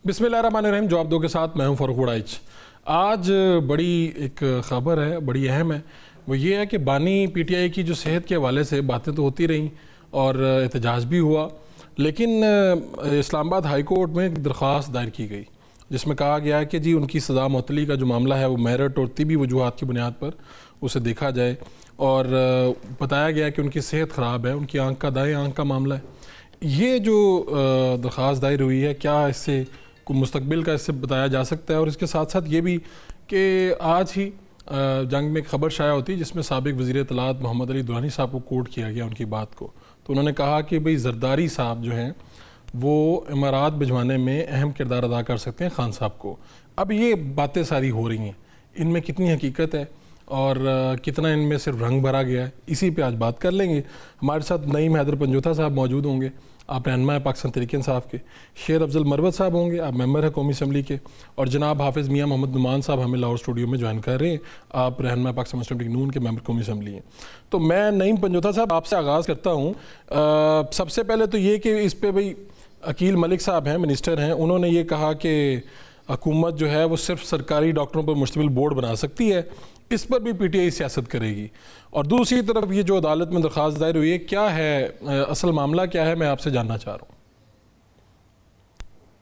بسم اللہ الرحمن الرحیم. جواب دو کے ساتھ میں ہوں فاروق وڑائچ. آج بڑی ایک خبر ہے, بڑی اہم ہے. وہ یہ ہے کہ بانی پی ٹی آئی کی جو صحت کے حوالے سے باتیں تو ہوتی رہیں اور احتجاج بھی ہوا, لیکن اسلام آباد ہائی کورٹ میں ایک درخواست دائر کی گئی جس میں کہا گیا ہے کہ جی ان کی سزا معطلی کا جو معاملہ ہے وہ میرٹ اور طبی وجوہات کی بنیاد پر اسے دیکھا جائے, اور بتایا گیا کہ ان کی صحت خراب ہے, ان کی آنکھ کا دائیں آنکھ کا معاملہ ہے. یہ جو درخواست دائر ہوئی ہے, کیا اس سے کوئی مستقبل کا اس سے بتایا جا سکتا ہے؟ اور اس کے ساتھ ساتھ یہ بھی کہ آج ہی جنگ میں ایک خبر شائع ہوتی جس میں سابق وزیر اطلاعات محمد علی درانی صاحب کو کوٹ کیا گیا ان کی بات کو, تو انہوں نے کہا کہ بھئی زرداری صاحب جو ہیں وہ امارات بھجوانے میں اہم کردار ادا کر سکتے ہیں خان صاحب کو. اب یہ باتیں ساری ہو رہی ہیں, ان میں کتنی حقیقت ہے اور کتنا ان میں صرف رنگ بھرا گیا ہے, اسی پہ آج بات کر لیں گے. ہمارے ساتھ نعیم حیدر پنجوتا صاحب موجود ہوں گے, آپ رہنما پاکستان تحریک انصاف کے. شیر افضل مروت صاحب ہوں گے, آپ ممبر ہیں قومی اسمبلی کے. اور جناب حافظ میاں محمد نعمان صاحب ہمیں لاہور اسٹوڈیو میں جوائن کر رہے ہیں, آپ رہنما پاکستان مسلم لیگ نون کے ممبر قومی اسمبلی ہیں. تو میں نعیم پنجوتا صاحب آپ سے آغاز کرتا ہوں. سب سے پہلے تو یہ کہ اس پہ بھئی عقیل ملک صاحب ہیں, منسٹر ہیں, انہوں نے یہ کہا کہ حکومت جو ہے وہ صرف سرکاری ڈاکٹروں پر مشتمل بورڈ بنا سکتی ہے, اس پر بھی پی ٹی آئی سیاست کرے گی. اور دوسری طرف یہ جو عدالت میں درخواست دائر ہوئی ہے, کیا ہے اصل معاملہ کیا ہے, میں آپ سے جاننا چاہ رہا ہوں.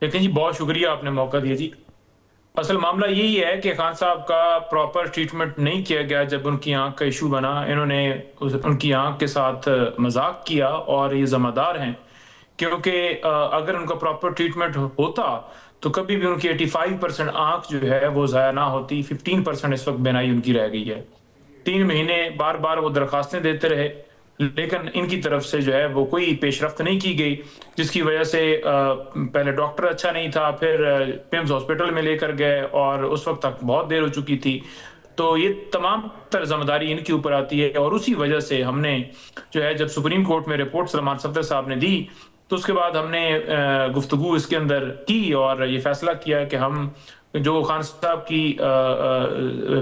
لیکن جی بہت شکریہ آپ نے موقع دیا. جی اصل معاملہ یہی ہے کہ خان صاحب کا پراپر ٹریٹمنٹ نہیں کیا گیا. جب ان کی آنکھ کا ایشو بنا, انہوں نے ان کی آنکھ کے ساتھ مذاق کیا اور یہ ذمہ دار ہیں, کیونکہ اگر ان کا پراپر ٹریٹمنٹ ہوتا تو کبھی بھی ان کی 85% آنکھ جو ہے وہ ضائع نہ ہوتی. 15% اس وقت بینائی ان کی رہ گئی ہے. 3 مہینے بار بار وہ درخواستیں دیتے رہے, لیکن ان کی طرف سے جو ہے وہ کوئی پیش رفت نہیں کی گئی, جس کی وجہ سے پہلے ڈاکٹر اچھا نہیں تھا, پھر پیمز ہاسپٹل میں لے کر گئے اور اس وقت تک بہت دیر ہو چکی تھی. تو یہ تمام تر ذمہ داری ان کے اوپر آتی ہے, اور اسی وجہ سے ہم نے جو ہے جب سپریم کورٹ میں رپورٹ سلمان صفدر صاحب نے دی تو اس کے بعد ہم نے گفتگو اس کے اندر کی اور یہ فیصلہ کیا کہ ہم جو خان صاحب کی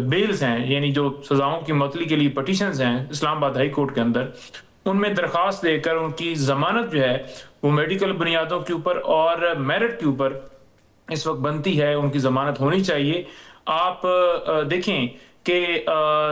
بیلز ہیں, یعنی جو سزاؤں کی معطلی کے لیے پٹیشنز ہیں اسلام آباد ہائی کورٹ کے اندر, ان میں درخواست دے کر ان کی ضمانت جو ہے وہ میڈیکل بنیادوں کے اوپر اور میرٹ کے اوپر اس وقت بنتی ہے, ان کی ضمانت ہونی چاہیے. آپ دیکھیں کہ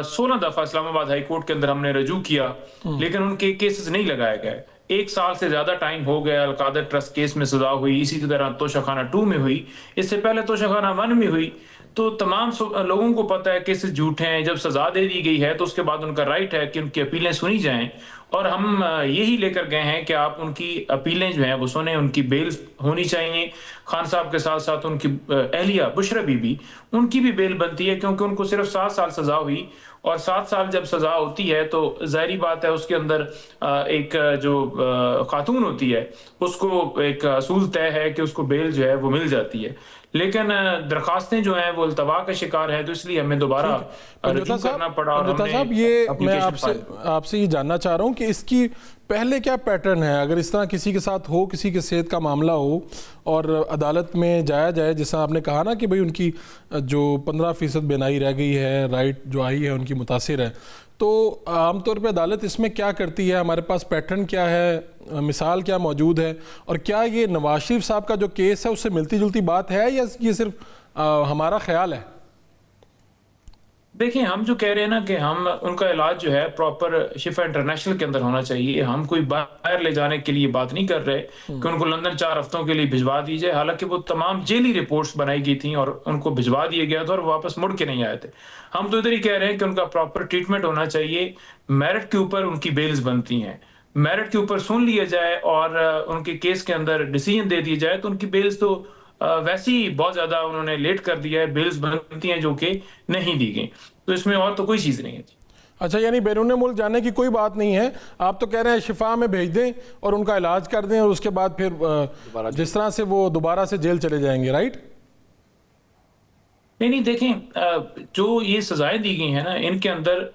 16 دفعہ اسلام آباد ہائی کورٹ کے اندر ہم نے رجوع کیا, لیکن ان کے کیسز نہیں لگائے گئے. 1 سال سے زیادہ ٹائم ہو گیا. القادر ٹرسٹ کیس میں سزا ہوئی, اسی طرح توشہ خانہ 2 میں ہوئی, اس سے پہلے توشہ خانہ 1 میں ہوئی. تو تمام لوگوں کو پتہ ہے کیسز جھوٹ ہیں. جب سزا دے دی گئی ہے تو اس کے بعد ان کا رائٹ ہے کہ ان کی اپیلیں سنی جائیں, اور ہم یہی لے کر گئے ہیں کہ آپ ان کی اپیلیں جو ہیں وہ سنیں, ان کی بیل ہونی چاہیے. خان صاحب کے ساتھ ساتھ ان کی اہلیہ بشرا بی بی, ان کی بھی بیل بنتی ہے, کیونکہ ان کو صرف 7 سال سزا ہوئی, اور 7 سال جب سزا ہوتی ہے تو ظاہری بات ہے اس کے اندر ایک جو خاتون ہوتی ہے اس کو ایک اصول طے ہے کہ اس کو بیل جو ہے وہ مل جاتی ہے. لیکن درخواستیں جو ہیں وہ التوا کا شکار ہیں, تو اس لیے ہمیں دوبارہ رجوع کرنا پڑا. پنجوتا صاحب, یہ میں آپ سے یہ جاننا چاہ رہا ہوں کہ اس کی پہلے کیا پیٹرن ہے؟ اگر اس طرح کسی کے ساتھ ہو, کسی کے صحت کا معاملہ ہو اور عدالت میں جایا جائے, جیسا آپ نے کہا نا کہ بھئی ان کی جو 15% بینائی رہ گئی ہے, رائٹ جو آئی ہے ان کی متاثر ہے, تو عام طور پہ عدالت اس میں کیا کرتی ہے؟ ہمارے پاس پیٹرن کیا ہے, مثال کیا موجود ہے, اور کیا یہ نواز شریف صاحب کا جو کیس ہے اس سے ملتی جلتی بات ہے یا یہ صرف ہمارا خیال ہے؟ دیکھیں, ہم جو کہہ رہے ہیں نا کہ ہم ان کا علاج جو ہے پراپر شفا انٹرنیشنل کے اندر ہونا چاہیے. ہم کوئی باہر لے جانے کے لیے بات نہیں کر رہے کہ ان کو لندن 4 ہفتوں کے لیے بھجوا دی جائے, حالانکہ وہ تمام جیلی رپورٹس بنائی گئی تھیں اور ان کو بھجوا دیا گیا تھا اور واپس مڑ کے نہیں آئے تھے. ہم تو ادھر ہی کہہ رہے ہیں کہ ان کا پراپر ٹریٹمنٹ ہونا چاہیے, میرٹ کے اوپر ان کی بیلز بنتی ہیں, میرٹ کے اوپر سن لیا جائے اور ان کے کیس کے اندر ڈیسیجن دے دی جائے. تو ان کی بیلز تو ویسے ہی بہت زیادہ انہوں نے لیٹ کر دیا ہے, بیلز بنتی ہیں جو کہ نہیں دی گئیں, تو اس میں اور تو کوئی چیز نہیں ہے. اچھا, یعنی بیرون ملک جانے کی کوئی بات نہیں ہے, آپ تو کہہ رہے ہیں شفا میں بھیج دیں اور ان کا علاج کر دیں اور اس کے بعد پھر جس طرح سے وہ دوبارہ سے جیل چلے جائیں گے, رائٹ؟ نہیں دیکھیں, جو یہ سزائیں دی گئی ہیں نا, ان کے اندر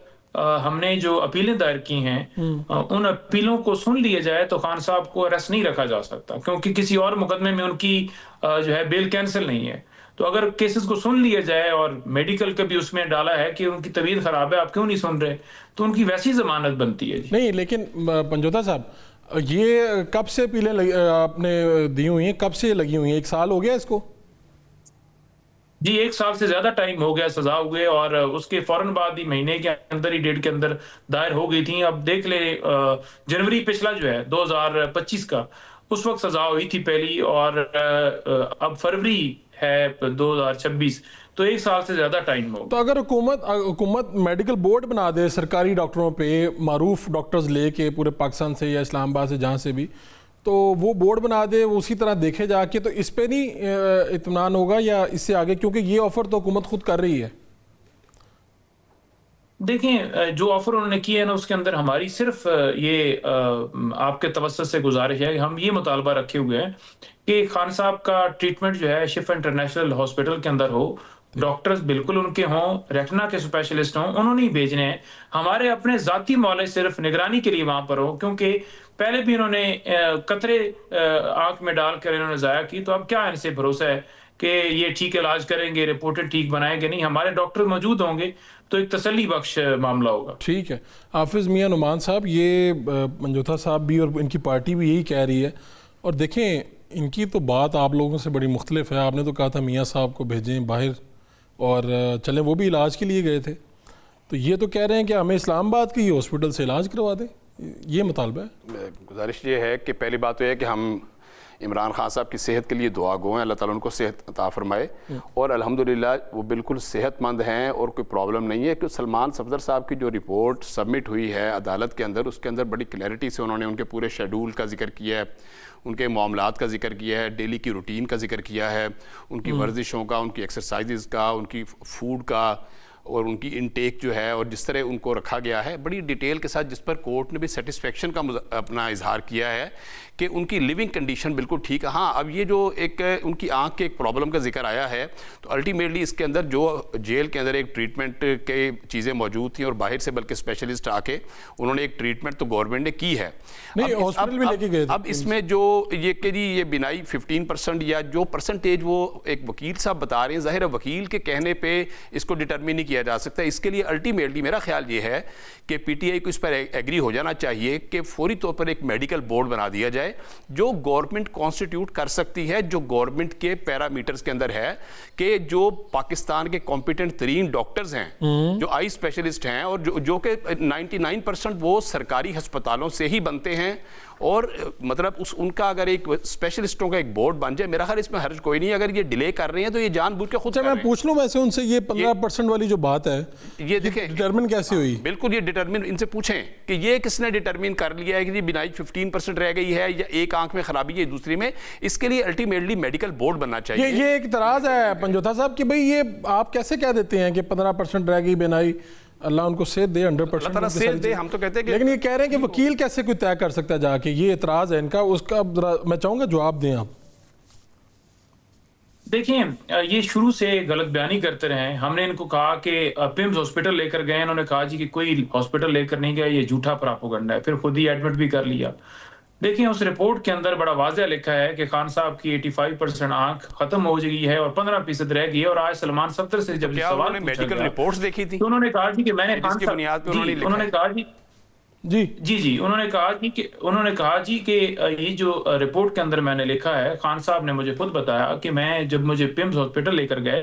ہم نے جو اپیلیں دائر کی ہیں ان اپیلوں کو سن لیا جائے تو خان صاحب کو اریسٹ نہیں رکھا جا سکتا, کیونکہ کسی اور مقدمے میں ان کی جو ہے بیل کینسل نہیں ہے. تو اگر کیسز کو سن لیا جائے اور میڈیکل کا بھی اس میں ڈالا ہے کہ ان کی طبیعت خراب ہے, آپ کیوں نہیں سن رہے, تو ان کی ویسی ضمانت بنتی ہے. نہیں, لیکن پنجوتا صاحب, یہ کب سے اپیلیں آپ نے دی ہوئی ہیں, کب سے لگی ہوئی ہیں؟ 1 سال ہو گیا اس کو؟ جی 1 سال سے زیادہ ٹائم ہو گیا سزا ہوئے، اور اس کے فوراً بعد ہی مہینے کے اندر ہی ڈیٹ کے اندر دائر ہو گئی تھی. اب دیکھ لیں جنوری پچھلا جو ہے 2025 کا، اس وقت سزا ہوئی تھی پہلی، اور اب فروری ہے 2026، تو 1 سال سے زیادہ ٹائم ہو تو گیا. اگر حکومت میڈیکل بورڈ بنا دے سرکاری ڈاکٹروں پہ، معروف ڈاکٹرز لے کے پورے پاکستان سے یا اسلام آباد سے جہاں سے بھی، تو وہ بورڈ بنا دے، وہ اسی طرح دیکھے جا کے، تو اس پہ نہیں اطمینان ہوگا یا اس سے آگے؟ کیونکہ یہ آفر تو حکومت خود کر رہی ہے. دیکھیں جو آفر انہوں نے کیا ہے نا، اس کے اندر ہماری صرف یہ آپ کے توسط سے گزارش ہے کہ ہم یہ مطالبہ رکھے ہوئے ہیں کہ خان صاحب کا ٹریٹمنٹ جو ہے شفا انٹرنیشنل ہاسپٹل کے اندر ہو، ڈاکٹرز بالکل ان کے ہوں، ریٹنا کے اسپیشلسٹ ہوں، انہوں نے ہی بھیجنے ہیں. ہمارے اپنے ذاتی معالج صرف نگرانی کے لیے وہاں پر ہوں، کیونکہ پہلے بھی انہوں نے قطرے آنکھ میں ڈال کر انہوں نے ضائع کی، تو اب کیا ان سے بھروسہ ہے کہ یہ ٹھیک علاج کریں گے، رپورٹیں ٹھیک بنائیں گے؟ نہیں، ہمارے ڈاکٹر موجود ہوں گے تو ایک تسلی بخش معاملہ ہوگا. ٹھیک ہے. حافظ میاں نعمان صاحب، یہ منجوتا صاحب بھی اور ان کی پارٹی بھی یہی کہہ رہی ہے، اور دیکھیں ان کی تو بات آپ لوگوں سے بڑی مختلف ہے. آپ نے تو کہا تھا میاں صاحب کو بھیجیں باہر، اور چلیں وہ بھی علاج کے لیے گئے تھے، تو یہ تو کہہ رہے ہیں کہ ہمیں اسلام آباد کی ہاسپٹل سے علاج کروا دیں. یہ مطالبہ ہے. گزارش یہ ہے کہ پہلی بات تو یہ ہے کہ ہم عمران خان صاحب کی صحت کے لیے دعا گو ہیں، اللہ تعالیٰ ان کو صحت عطا فرمائے، اور الحمدللہ وہ بالکل صحت مند ہیں اور کوئی پرابلم نہیں ہے. کہ سلمان صفدر صاحب کی جو رپورٹ سبمٹ ہوئی ہے عدالت کے اندر، اس کے اندر بڑی کلیئرٹی سے انہوں نے ان کے پورے شیڈول کا ذکر کیا ہے، ان کے معاملات کا ذکر کیا ہے، ڈیلی کی روٹین کا ذکر کیا ہے، ان کی ورزشوں کا، ان کی ایکسرسائزز کا، ان کی فوڈ کا، اور ان کی انٹیک جو ہے، اور جس طرح ان کو رکھا گیا ہے بڑی ڈیٹیل کے ساتھ، جس پر کورٹ نے بھی سیٹسفیکشن کا اپنا اظہار کیا ہے کہ ان کی لیونگ کنڈیشن بالکل ٹھیک ہے. ہاں اب یہ جو ایک ان کی آنکھ کے ایک پرابلم کا ذکر آیا ہے، تو الٹیمیٹلی اس کے اندر جو جیل کے اندر ایک ٹریٹمنٹ کے چیزیں موجود تھیں، اور باہر سے بلکہ اسپیشلسٹ آ کے انہوں نے ایک ٹریٹمنٹ تو گورنمنٹ نے کی ہے. ہاسپٹل بھی لے کے گئے تھے. اب اس میں جو یہ کہ جی یہ بینائی 15% یا جو پرسنٹیج وہ ایک وکیل صاحب بتا رہے ہیں، ظاہر ہے وکیل کے کہنے پہ اس کو ڈٹرمن نہیں کیا جا سکتا. اس کے لیے الٹیمیٹلی میرا خیال یہ ہے کہ پی ٹی آئی کو اس پر ایگری ہو جانا چاہیے کہ فوری طور پر ایک میڈیکل بورڈ بنا دیا جائے جو گورنمنٹ کانسٹیٹیوٹ کر سکتی ہے، جو گورنمنٹ کے پیرامیٹرز کے اندر ہے، کہ جو پاکستان کے کمپیٹنٹ ترین ڈاکٹرز ہیں، جو آئی اسپیشلسٹ ہیں، اور جو کہ 99% وہ سرکاری ہسپتالوں سے ہی بنتے ہیں، اور مطلب ان کا اگر ایک اسپیشلسٹوں کا ایک بورڈ بن جائے، میرا خیال اس میں حرج کوئی نہیں. اگر یہ ڈیلے کر رہے ہیں تو یہ جان بوجھ کے خود کر رہے ہیں. میں پوچھ لوں ویسے ان سے، یہ 15% والی جو بات ہے، یہ دیکھیں ڈٹرمن کیسے ہوئی؟ بالکل یہ ڈٹرمن ان سے پوچھیں کہ یہ کس نے ڈٹرمن کر لیا ہے کہ یہ بینائی 15% رہ گئی ہے، یا ایک آنکھ میں خرابی ہے دوسری میں. اس کے لیے الٹیمیٹلی میڈیکل بورڈ بننا چاہیے. یہ ایک اعتراض ہے پنجوتا صاحب کہ بھئی یہ آپ کیسے کہہ دیتے ہیں کہ 15% رہ گئی بینائی؟ اللہ ان کو صحت دے، 100%. اللہ تعالیٰ صحت دے. ہم تو کہتے ہیں کہ لیکن یہ کہہ رہے ہیں کہ وکیل کیسے کوئی طے کر سکتا ہے جا کے؟ یہ اعتراض ہے ان کا. اس کا میں چاہوں گا جواب دیں آپ. دیکھیں یہ شروع سے غلط بیانی کرتے رہے ہیں. ہم نے ان کو کہا کہ پیمز ہاسپٹل لے کر گئے، انہوں نے کہا جی کہ کوئی ہاسپٹل لے کر نہیں گیا، یہ جھوٹا پراپوگنڈا ہے. پھر خود ہی ایڈمٹ بھی کر لیا. دیکھیں اس رپورٹ کے اندر بڑا واضح لکھا ہے کہ خان صاحب کی 85% آنکھ ختم ہو گئی ہے اور 15% رہ گئی ہے. اور آج سلمان صفدر سے جب سوال میڈیکل رپورٹس دیکھی تھی تو انہوں نے کہا جی کہ میں نے جس کی بنیاد پہ انہوں نے کہا جی انہوں نے کہا جی کہ یہ جو رپورٹ کے اندر میں نے لکھا ہے، خان صاحب نے مجھے خود بتایا کہ میں جب مجھے پیمز ہاسپٹل لے کر گئے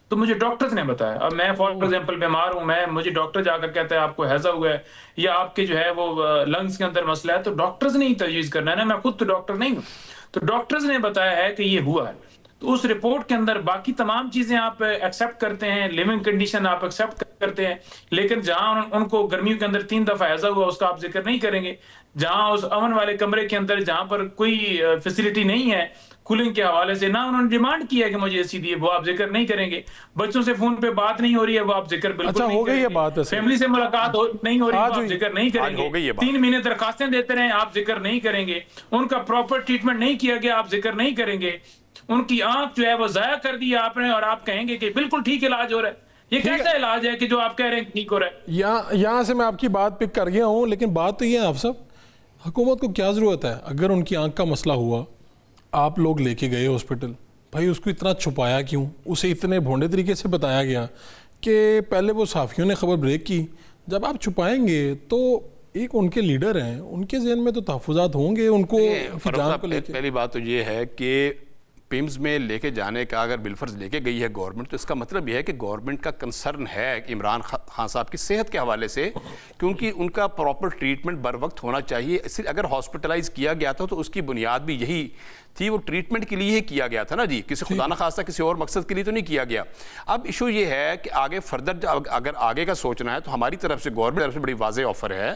تو مجھے ڈاکٹرز نے بتایا. اب میں فار ایگزامپل بیمار ہوں، مجھے ڈاکٹر جا کر کہتا ہے آپ کو ہیضہ ہوا ہے یا آپ کے جو ہے وہ لنگز کے اندر مسئلہ ہے، تو ڈاکٹرز نے ہی تجویز کرنا ہے نا، میں خود تو ڈاکٹر نہیں ہوں. تو ڈاکٹرز نے بتایا ہے کہ یہ ہوا ہے. تو اس رپورٹ کے اندر باقی تمام چیزیں آپ ایکسیپٹ کرتے ہیں، لیونگ کنڈیشن آپ ایکسیپٹ کرتے ہیں، لیکن جہاں ان کو گرمیوں کے اندر 3 دفعہ ہیضہ ہوا اس کا آپ ذکر نہیں کریں گے. جہاں اس امن والے کمرے کے اندر جہاں پر کوئی فیسلٹی نہیں ہے کولنگ کے حوالے سے، نہ انہوں نے ڈیمانڈ کیا ہے کہ مجھے اے سی دیے، وہ آپ ذکر نہیں کریں گے. بچوں سے فون پہ بات نہیں ہو رہی ہے، وہ آپ ذکر بالکل نہیں کریں گے. فیملی سے ملاقات نہیں ہو رہی ہے، وہ آپ ذکر نہیں کریں گے. 3 مہینے درخواستیں دیتے رہے، آپ ذکر نہیں کریں گے. ان کا پراپر ٹریٹمنٹ نہیں کیا گیا، آپ ذکر نہیں کریں گے. ان کی آنکھ جو ہے وہ ضائع کر دی آپ نے، اور آپ کہیں گے کہ بالکل ٹھیک علاج ہو رہا ہے. یہ کیسا علاج ہے کہ جو آپ کہہ رہے ہیں ٹھیک ہو رہا ہے؟ یہاں سے میں آپ کی بات پک کر گیا ہوں، لیکن بات تو یہ ہے آپ صاحب، حکومت کو کیا ضرورت ہے اگر ان کی آنکھ کا مسئلہ ہوا، آپ لوگ لے کے گئے ہاسپٹل، بھائی اس کو اتنا چھپایا کیوں؟ اسے اتنے بھونڈے طریقے سے بتایا گیا کہ پہلے وہ صحافیوں نے خبر بریک کی. جب آپ چھپائیں گے تو ایک ان کے لیڈر ہیں، ان کے ذہن میں تو تحفظات ہوں گے ان کو جان کو لے کے. پہلی بات تو یہ ہے کہ پیمز میں لے کے جانے کا اگر بالفرض لے کے گئی ہے گورنمنٹ، تو اس کا مطلب یہ ہے کہ گورنمنٹ کا کنسرن ہے عمران خان صاحب کی صحت کے حوالے سے، کیونکہ ان کا پراپر ٹریٹمنٹ بر وقت ہونا چاہیے. اگر ہاسپٹلائز کیا گیا تھا تو اس کی بنیاد بھی یہی تھی، وہ ٹریٹمنٹ کے لیے ہی کیا گیا تھا نا جی، کسی خدا نہ خواستہ کسی اور مقصد کے لیے تو نہیں کیا گیا. اب ایشو یہ ہے کہ آگے فردر اگر آگے کا سوچنا ہے تو ہماری طرف سے گورنمنٹ طرف سے بڑی واضح آفر ہے.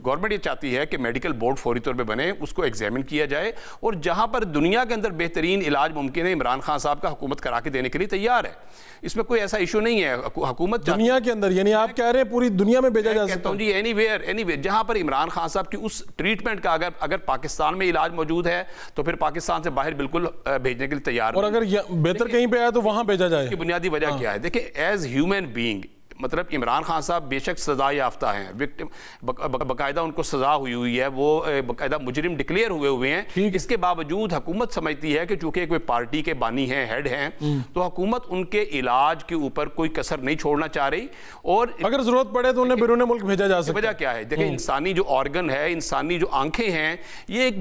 گورنمنٹ یہ چاہتی ہے کہ میڈیکل بورڈ فوری طور پہ بنے، اس کو ایگزامن کیا جائے، اور جہاں پر دنیا کے اندر بہترین علاج ممکن ہے عمران خان صاحب کا حکومت کرا کے دینے کے لیے تیار ہے. اس میں کوئی ایسا ایشو نہیں ہے. حکومت دنیا کے اندر، یعنی آپ کہہ رہے ہیں پوری دنیا میں بھیجا جا سکتا ہے جی، اینی ویئر جہاں پر عمران خان صاحب کی اس ٹریٹمنٹ کا اگر پاکستان میں علاج موجود ہے تو پھر پاکستان سے باہر بالکل بھیجنے کے لیے تیار. اور اگر بہتر کہیں پہ آیا تو وہاں بھیجا جائے. کی بنیادی وجہ کیا ہے؟ دیکھیں ایز ہیومن بینگ، مطلب عمران خان صاحب بے شک سزا یافتہ ہیں، وکٹم باقاعدہ ان کو سزا ہوئی ہے، وہ باقاعدہ مجرم ڈکلیئر ہوئے ہیں. اس کے باوجود حکومت سمجھتی ہے کہ چونکہ کوئی پارٹی کے بانی ہیں، ہیڈ ہیں، تو حکومت ان کے علاج کے اوپر کوئی کسر نہیں چھوڑنا چاہ رہی، اور اگر ضرورت پڑے تو انہیں بیرون ملک بھیجا جا سکتا ہے. وجہ کیا ہے؟ دیکھیں انسانی جو آرگن ہے، انسانی جو آنکھیں ہیں، یہ ایک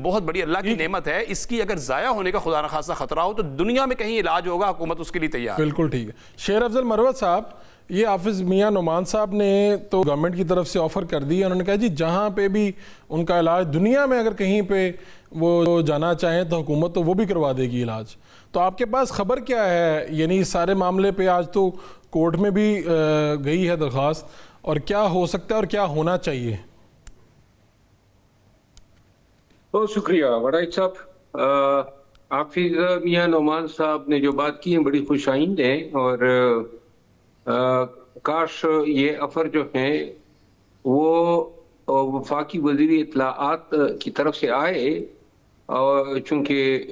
بہت بڑی اللہ کی نعمت ہے. اس کی اگر ضائع ہونے کا خدا نخواستہ خطرہ ہو تو دنیا میں کہیں علاج ہوگا، حکومت اس کے لیے تیار. بالکل ٹھیک ہے. شیر افضل مروت صاحب، یہ حافظ میاں نعمان صاحب نے تو گورنمنٹ کی طرف سے آفر کر دی ہے، انہوں نے کہا جی جہاں پہ بھی ان کا علاج دنیا میں اگر کہیں پہ وہ جانا چاہیں تو حکومت تو وہ بھی کروا دے گی علاج. تو آپ کے پاس خبر کیا ہے؟ یعنی اس سارے معاملے پہ آج تو کورٹ میں بھی گئی ہے درخواست، اور کیا ہو سکتا ہے اور کیا ہونا چاہیے؟ بہت شکریہ وڈائچ صاحب. حافظ میاں نعمان صاحب نے جو بات کی ہے بڑی خوش آئند ہے، اور کاش یہ افر جو ہیں وہ وفاقی وزیر اطلاعات کی طرف سے آئے، اور چونکہ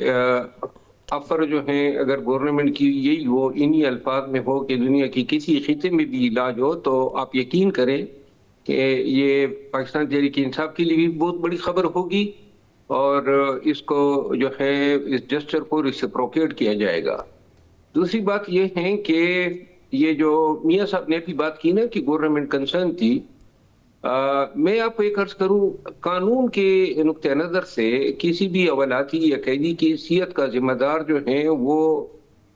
افر جو ہیں اگر گورنمنٹ کی یہی ہو، انہی الفاظ میں ہو کہ دنیا کی کسی خطے میں بھی علاج ہو، تو آپ یقین کریں کہ یہ پاکستان تحریک انصاف کے لیے بھی بہت بڑی خبر ہوگی، اور اس کو جو ہے اس جسچر کو ریسپروکیٹ کیا جائے گا. دوسری بات یہ ہے کہ یہ جو میاں صاحب نے بھی بات کی نا کہ گورنمنٹ کنسرن تھی، میں آپ کو ایک عرض کروں، قانون کے نقطہ نظر سے کسی بھی حوالاتی یا قیدی کی حیثیت کا ذمہ دار جو ہیں وہ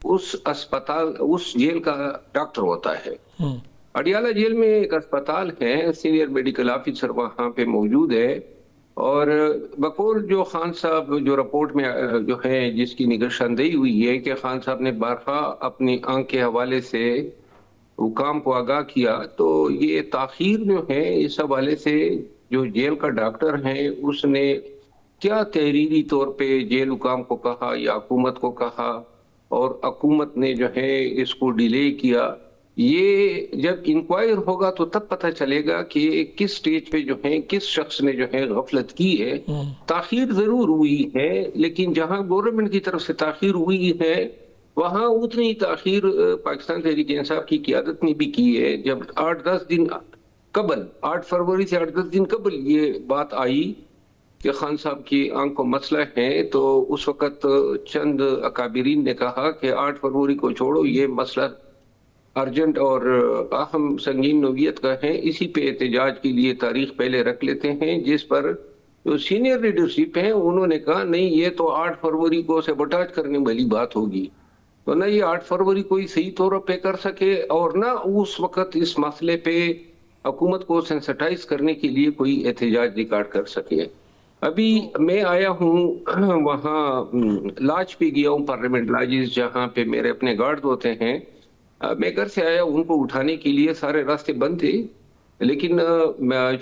اس جیل کا ڈاکٹر ہوتا ہے. اڈیالہ جیل میں ایک اسپتال ہے، سینئر میڈیکل آفیسر وہاں پہ موجود ہے، اور بقول جو خان صاحب جو رپورٹ میں جو ہے جس کی نشاندہی ہوئی ہے کہ خان صاحب نے بارہا اپنی آنکھ کے حوالے سے حکام کو آگاہ کیا، تو یہ تاخیر جو ہے اس حوالے سے جو جیل کا ڈاکٹر ہے اس نے کیا تحریری طور پہ جیل حکام کو کہا یا حکومت کو کہا، اور حکومت نے جو ہے اس کو ڈیلے کیا، یہ جب انکوائر ہوگا تو تب پتہ چلے گا کہ کس سٹیج پہ جو ہے کس شخص نے جو ہے غفلت کی ہے. تاخیر ضرور ہوئی ہے، لیکن جہاں گورنمنٹ کی طرف سے تاخیر ہوئی ہے وہاں اتنی تاخیر پاکستان تحریک انصاف کی قیادت نے بھی کی ہے. جب 8-10 دن قبل، 8 فروری سے 8-10 دن قبل یہ بات آئی کہ خان صاحب کی آنکھ کو مسئلہ ہے، تو اس وقت چند اکابرین نے کہا کہ 8 فروری کو چھوڑو، یہ مسئلہ ارجنٹ اور اہم سنگین نوعیت کا ہے، اسی پہ احتجاج کے لیے تاریخ پہلے رکھ لیتے ہیں. جس پر جو سینئر لیڈرشپ ہیں انہوں نے کہا نہیں، یہ تو 8 فروری کو سیبوٹاج کرنے والی بات ہوگی، تو نہ یہ 8 فروری کوئی صحیح طور پہ کر سکے، اور نہ اس وقت اس مسئلے پہ حکومت کو سینسٹائز کرنے کے لیے کوئی احتجاج ریکارڈ کر سکے. ابھی میں آیا ہوں وہاں لاج پہ گیا ہوں، پارلیمنٹ لاجز جہاں پہ میرے اپنے گارڈ ہوتے ہیں. میں گھر سے آیا، ان کو اٹھانے کے لیے سارے راستے بند تھے، لیکن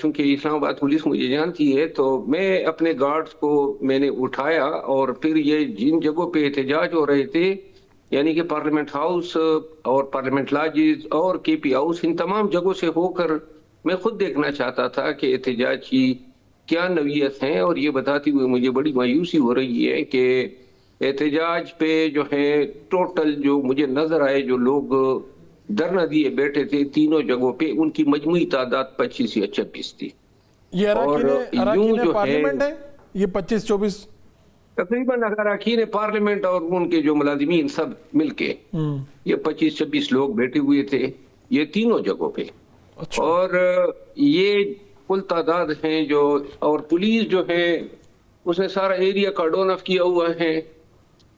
چونکہ اسلام آباد پولیس مجھے جانتی ہے تو میں اپنے گارڈز کو میں نے اٹھایا، اور پھر یہ جن جگہوں پہ احتجاج ہو رہے تھے، یعنی کہ پارلیمنٹ ہاؤس اور پارلیمنٹ لاجز اور کے پی ہاؤس، ان تمام جگہوں سے ہو کر میں خود دیکھنا چاہتا تھا کہ احتجاج کی کیا نوعیت ہیں. اور یہ بتاتے ہوئے مجھے بڑی مایوسی ہو رہی ہے کہ احتجاج پہ جو ہے ٹوٹل جو مجھے نظر آئے جو لوگ دھرنا دیے بیٹھے تھے تینوں جگہوں پہ، ان کی مجموعی تعداد 25 یا 26 تھی. یہ اراکین پارلیمنٹ ہے، یہ 25-24 تقریباً اراکین پارلیمنٹ اور ان کے جو ملازمین سب مل کے یہ 25-26 لوگ بیٹھے ہوئے تھے، یہ تینوں جگہوں پہ. اور یہ کل تعداد ہیں جو، اور پولیس جو ہے اس نے سارا ایریا کارڈون آف کیا ہوا ہے،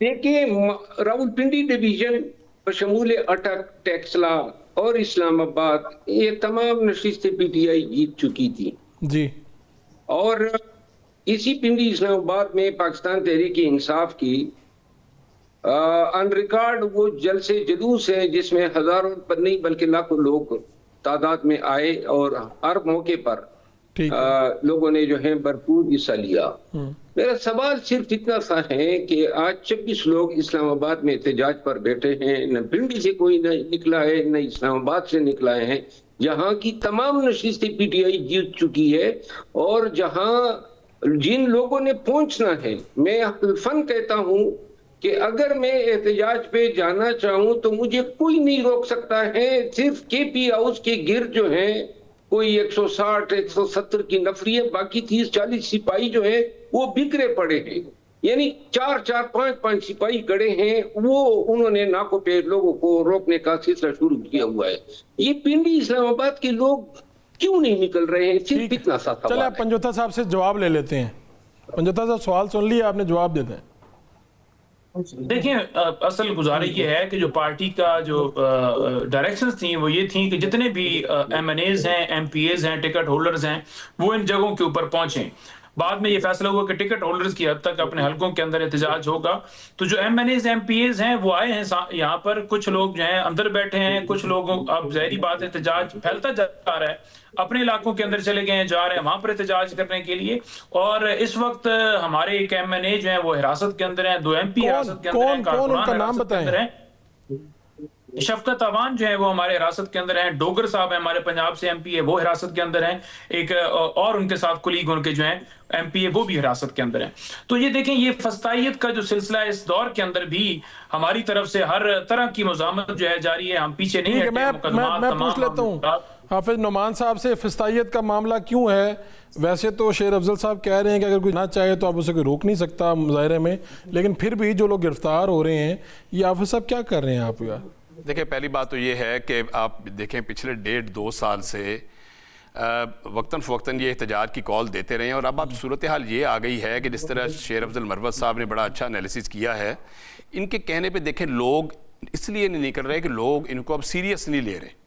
دیکھیں راولپنڈی ڈویژن بشمول اٹک، ٹیکسلا اور اسلام آباد یہ تمام نشستیں پی ٹی آئی جیت چکی تھی، جی اور اسی پنڈی اسلام آباد میں پاکستان تحریک انصاف کی ان ریکارڈ وہ جلسے جلوس ہیں جس میں ہزاروں پر نہیں بلکہ لاکھوں لوگ تعداد میں آئے اور ہر موقع پر ٹھیک لوگوں نے جو ہے بھرپور حصہ لیا۔ میرا سوال صرف اتنا سا ہے کہ آج 26 لوگ اسلام آباد میں احتجاج پر بیٹھے ہیں، نہ پنڈی سے کوئی نہ نکلا ہے نہ اسلام آباد سے نکلا ہے، جہاں کی تمام نشستیں پی ٹی آئی جیت چکی ہے، اور جہاں جن لوگوں نے پہنچنا ہے، میں فن کہتا ہوں کہ اگر میں احتجاج پہ جانا چاہوں تو مجھے کوئی نہیں روک سکتا ہے، صرف کے پی ہاؤس کے گرد جو ہیں کوئی 160 170 کی نفری ہے، باقی 30-40 سپاہی جو ہیں وہ بکھرے پڑے ہیں، یعنی 4-4 5-5 سپاہی کھڑے ہیں، وہ انہوں نے ناکوں پہ لوگوں کو روکنے کا سلسلہ شروع کیا ہوا ہے۔ یہ پنڈی اسلام آباد کے لوگ کیوں نہیں نکل رہے ہیں؟ صرف اتنا سا چلے سوال آپ ہے۔ پنجوتا صاحب سے جواب لے لیتے ہیں۔ پنجوتا صاحب سوال سن لیا آپ نے، جواب دیتے ہیں۔ دیکھیں اصل گزارش یہ ہے کہ جو پارٹی کا جو ڈائریکشنز تھیں وہ یہ تھیں کہ جتنے بھی ایم این ایز ہیں، ایم پی ایز ہیں، ٹکٹ ہولڈرز ہیں، وہ ان جگہوں کے اوپر پہنچیں۔ بعد میں یہ فیصلہ ہوا کہ ٹکٹ ہولڈرز کی حد تک اپنے حلقوں کے اندر احتجاج ہوگا، تو جو M N As M P As ہیں وہ آئے ہیں یہاں پر، کچھ لوگ جو ہیں اندر بیٹھے ہیں، کچھ لوگوں اب ظاہری بات احتجاج پھیلتا جا رہا ہے، اپنے علاقوں کے اندر چلے گئے ہیں، جا رہے ہیں وہاں پر احتجاج کرنے کے لیے، اور اس وقت ہمارے ایک ایم این اے جو ہیں وہ حراست کے اندر ہیں، 2 ایم پی حراست کے اندر ہیں، کون ان کا کارکنان نام حراست کے اندر ہیں۔ شفقت عوان جو ہے وہ ہمارے حراست کے اندر ہیں، ڈوگر صاحب ہیں ہمارے پنجاب سے ایم پی ہے، وہ حراست کے اندر ہیں، ایک اور ان کے ساتھ کلیگ ان کے جو ہیں ایم پی ہے وہ بھی حراست کے اندر ہیں۔ تو یہ دیکھیں یہ فسطائیت کا جو سلسلہ ہے اس دور کے اندر بھی ہماری طرف سے ہر طرح کی مزاحمت جو ہے جاری ہے، ہم پیچھے نہیں ہٹے، مقدمات میں تمام پوچھ لیتا ہوں حافظ نعمان صاحب سے، فسطائیت کا معاملہ کیوں ہے؟ ویسے تو شیر افضل صاحب کہہ رہے ہیں کہ اگر کوئی نہ چاہے تو آپ اسے کوئی روک نہیں سکتا مظاہرے میں، لیکن پھر بھی جو لوگ گرفتار ہو رہے ہیں، یہ حافظ صاحب کیا کر رہے ہیں آپ یار؟ دیکھیں پہلی بات تو یہ ہے کہ آپ دیکھیں پچھلے 1.5-2 سال سے وقتاً فوقتاً یہ احتجاج کی کال دیتے رہے ہیں، اور اب صورتحال یہ آ گئی ہے کہ جس طرح شیر افضل مروت صاحب نے بڑا اچھا انالیسس کیا ہے، ان کے کہنے پہ دیکھیں لوگ اس لیے نہیں نکل رہے کہ لوگ ان کو اب سیریس نہیں لے رہے،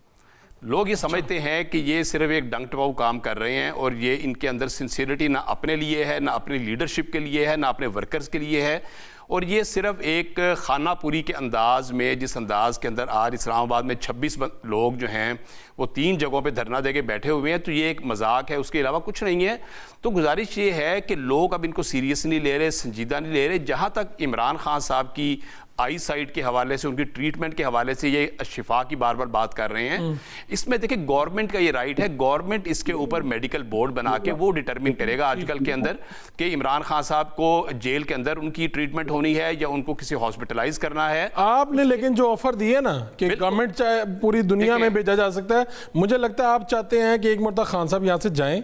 لوگ یہ سمجھتے ہیں کہ یہ صرف ایک ڈنگ ٹپاؤ کام کر رہے ہیں، اور یہ ان کے اندر سنسیئرٹی نہ اپنے لیے ہے، نہ اپنی لیڈرشپ کے لیے ہے، نہ اپنے ورکرز کے لیے ہے، اور یہ صرف ایک خانہ پوری کے انداز میں، جس انداز کے اندر آج اسلام آباد میں 26 لوگ جو ہیں وہ 3 جگہوں پہ دھرنا دے کے بیٹھے ہوئے ہیں، تو یہ ایک مذاق ہے، اس کے علاوہ کچھ نہیں ہے۔ تو گزارش یہ ہے کہ لوگ اب ان کو سیریس نہیں لے رہے، سنجیدہ نہیں لے رہے۔ جہاں تک عمران خان صاحب کی آئی سائٹ کے حوالے سے، ان کی ٹریٹمنٹ کے حوالے سے یہ شفا کی بار بار بات کر رہے ہیں، اس میں دیکھیں گورنمنٹ کا یہ رائٹ ہے، گورنمنٹ اس کے اوپر میڈیکل بورڈ بنا کے وہ ڈیٹرمن کرے گا آج کل کے اندر کہ عمران خان صاحب کو جیل کے اندر ان کی ٹریٹمنٹ ہونی ہے یا ان کو کسی ہاسپٹلائز کرنا ہے۔ آپ نے لیکن جو آفر دیے نا کہ گورنمنٹ چاہے پوری دنیا میں بھیجا جا سکتا ہے، مجھے لگتا ہے آپ چاہتے ہیں کہ ایک مرتبہ خان صاحب یہاں سے جائیں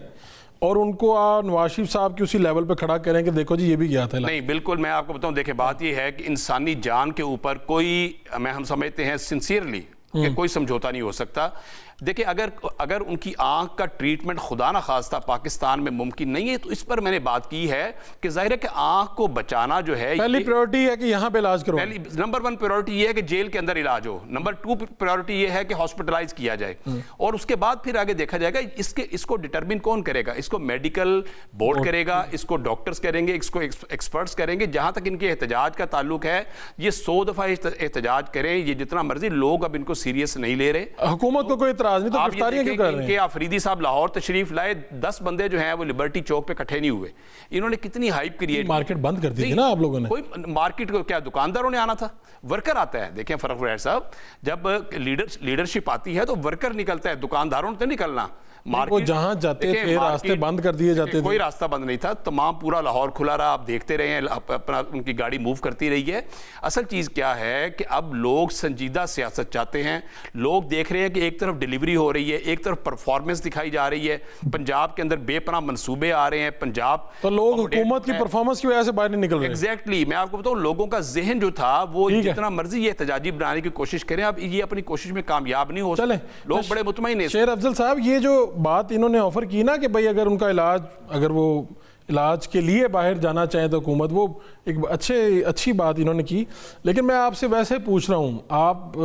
اور ان کو نواز شریف صاحب کی اسی لیول پہ کھڑا کریں کہ دیکھو جی یہ بھی گیا تھا۔ نہیں بالکل، میں آپ کو بتاؤں، دیکھیں بات یہ ہے کہ انسانی جان کے اوپر کوئی، ہم سمجھتے ہیں سنسیئرلی کہ کوئی سمجھوتا نہیں ہو سکتا۔ دیکھیں اگر ان کی آنکھ کا ٹریٹمنٹ خدا نہ خواستہ پاکستان میں ممکن نہیں ہے تو اس پر میں نے بات کی ہے کہ ظاہر ہے کہ آنکھ کو بچانا جو ہے، پہلی پریورٹی ہے کہ یہاں پہ علاج کرو، نمبر 1 پریورٹی یہ ہے کہ جیل کے اندر علاج ہو، نمبر 2 پریورٹی یہ ہے کہ ہاسپٹلائز کیا جائے، اور اس کے بعد پھر آگے دیکھا جائے گا اس کو ڈٹرمن کون کرے گا، اس کو میڈیکل بورڈ کرے گا، اس کو ڈاکٹرز کریں گے، اس کو ایکسپرٹس کریں گے۔ جہاں تک ان کے احتجاج کا تعلق ہے، یہ 100 دفعہ احتجاج کریں، یہ جتنا مرضی، لوگ اب ان کو سیریس نہیں لے رہے۔ حکومت کو کوئی اعتراض نہیں، تو گرفتاریاں کیوں کر رہے ہیں؟ ان کے آفریدی صاحب لاہور تشریف لائے، 10 بندے جو ہیں وہ لبرٹی چوک پہ کٹھے نہیں ہوئے، انہوں نے کتنی ہائپ کریٹ، مارکیٹ بند کر دی تھی نا آپ لوگوں نے۔ کوئی مارکیٹ کو کیا دکانداروں نے آنا تھا، ورکر آتا ہے۔ دیکھیں فرق رائٹ صاحب، جب لیڈرشپ آتی ہے تو ورکر نکلتا ہے، دکانداروں نے تو نکلنا۔ وہ جہاں جاتے تھے راستے بند کر دیے جاتے تھے، کوئی راستہ بند نہیں تھا، تمام پورا لاہور کھلا رہا، آپ دیکھتے رہے ہیں، اپنا ان کی گاڑی موو کرتی رہی ہے۔ اصل چیز کیا ہے کہ اب لوگ سنجیدہ سیاست چاہتے ہیں، لوگ دیکھ رہے ہیں کہ ایک طرف ڈیلیوری ہو رہی ہے، ایک طرف پرفارمنس دکھائی جا رہی ہے، پنجاب کے اندر بے پناہ منصوبے آ رہے ہیں، پنجاب تو لوگ حکومت کی پرفارمنس کی وجہ سے باہر نہیں نکل رہے۔ ایگزیکٹلی، میں آپ کو بتاؤں لوگوں کا ذہن جو تھا وہ جتنا مرضی یہ احتجاجی بنانے کی کوشش کریں، اب یہ اپنی کوشش میں کامیاب نہیں ہو سکتے، لوگ بڑے مطمئن ہیں۔ شیر افضل صاحب، یہ جو بات انہوں نے آفر کی نا کہ بھائی اگر ان کا علاج، اگر وہ علاج کے لیے باہر جانا چاہیں تو حکومت، وہ ایک اچھی بات انہوں نے کی. لیکن میں آپ سے ویسے پوچھ رہا ہوں، آپ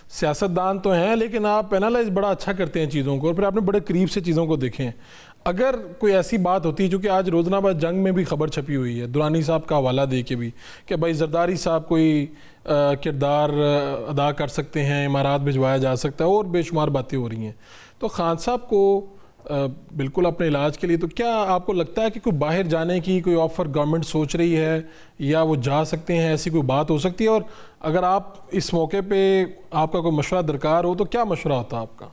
سیاستدان تو ہیں لیکن آپ اینالائز بڑا اچھا کرتے ہیں چیزوں کو، اور پھر آپ نے بڑے قریب سے چیزوں کو دیکھیں. اگر کوئی ایسی بات ہوتی ہے، چونکہ آج روزنہ آباد جنگ میں بھی خبر چھپی ہوئی ہے درانی صاحب کا حوالہ دے کے بھی، کہ بھائی زرداری صاحب کوئی کردار ادا کر سکتے ہیں، امارات بھجوایا جا سکتا ہے، اور بے شمار باتیں ہو رہی ہیں، تو خان صاحب کو بالکل اپنے علاج کے لیے، تو کیا آپ کو لگتا ہے کہ کوئی باہر جانے کی کوئی آفر گورنمنٹ سوچ رہی ہے، یا وہ جا سکتے ہیں، ایسی کوئی بات ہو سکتی ہے؟ اور اگر آپ اس موقع پہ آپ کا کوئی مشورہ درکار ہو تو کیا مشورہ ہوتا آپ کا؟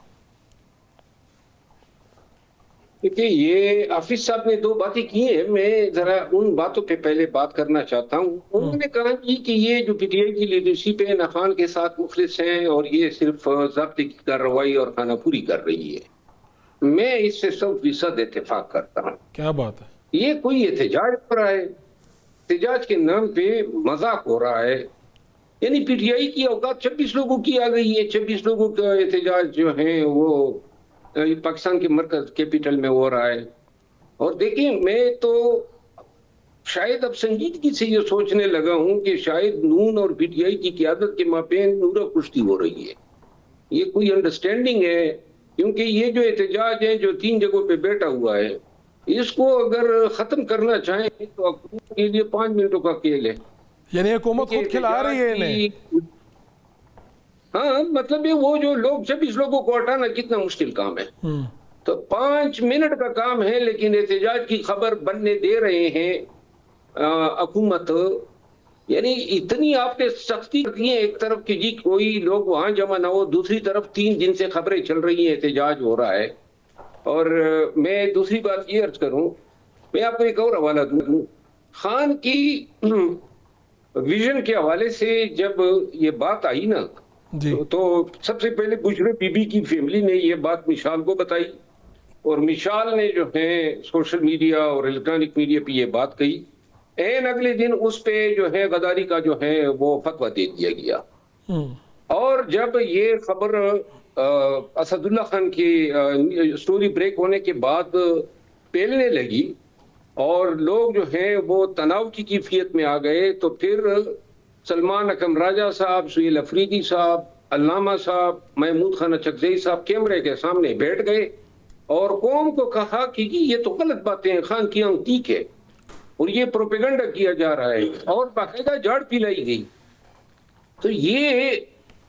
دیکھیے، یہ حافظ صاحب نے دو باتیں کی ہیں، میں ذرا ان باتوں پہ پہلے بات کرنا چاہتا ہوں. انہوں نے کہا کہ یہ جو پی ٹی آئی کی لیڈرشپ ہے خان کے ساتھ مخلص ہیں، اور یہ صرف ضابطے کی کارروائی اور خانہ پوری کر رہی ہے. میں اس سے 100% اتفاق کرتا ہوں. کیا بات ہے؟ یہ کوئی احتجاج ہو رہا ہے، احتجاج کے نام پہ مذاق ہو رہا ہے. یعنی پی ٹی آئی کی اوقات 26 لوگوں کی آ گئی ہے. 26 لوگوں کا احتجاج جو ہے وہ پاکستان کے مرکز کیپٹل میں ہو رہا ہے. اور دیکھیں، میں تو شاید اب سنجیدگی سے یہ سوچنے لگا ہوں کہ شاید نون اور پی ٹی آئی کی قیادت کے مابین نورہ کشتی ہو رہی ہے. یہ کوئی انڈرسٹینڈنگ ہے، کیونکہ یہ جو احتجاج ہے جو 3 جگہوں پہ بیٹھا ہوا ہے، اس کو اگر ختم کرنا چاہیں تو حکومت کے لیے 5 منٹوں کا کھیل ہے. یعنی حکومت خود کھلا رہی ہے انہیں؟ ہاں، مطلب وہ جو لوگ 26 لوگوں کو ہٹانا کتنا مشکل کام ہے. تو 5 منٹ کا کام ہے، لیکن احتجاج کی خبر بننے دے رہے ہیں حکومت. یعنی اتنی آپ نے سختی کی ہے ایک طرف کہ جی کوئی لوگ وہاں جمع نہ ہو، دوسری طرف 3 دن سے خبریں چل رہی ہیں احتجاج ہو رہا ہے. اور میں دوسری بات یہ عرض کروں، میں آپ کو ایک اور حوالہ دوں. خان کی ویژن کے حوالے سے جب یہ بات آئی نا، تو سب سے پہلے بشرے بی بی کی فیملی نے یہ بات مشال کو بتائی، اور مشال نے جو ہے سوشل میڈیا اور الیکٹرانک میڈیا پہ یہ بات کہی. اگلے دن اس پہ جو ہے غداری کا جو ہے وہ فتویٰ دے دیا گیا. اور جب یہ خبر اسد اللہ خان کی سٹوری بریک ہونے کے بعد پھیلنے لگی اور لوگ جو ہیں وہ تناؤ کی کیفیت میں آ گئے، تو پھر سلمان اکرم راجہ صاحب، سہیل افریدی صاحب، علامہ صاحب، محمود خان اچکزئی صاحب کیمرے کے سامنے بیٹھ گئے اور قوم کو کہا کہ یہ تو غلط باتیں ہیں، خان کی آنکھ ٹھیک ہے، اور یہ پروپیگنڈا کیا جا رہا ہے، اور باقاعدہ جھاڑ پلائی گئی. تو یہ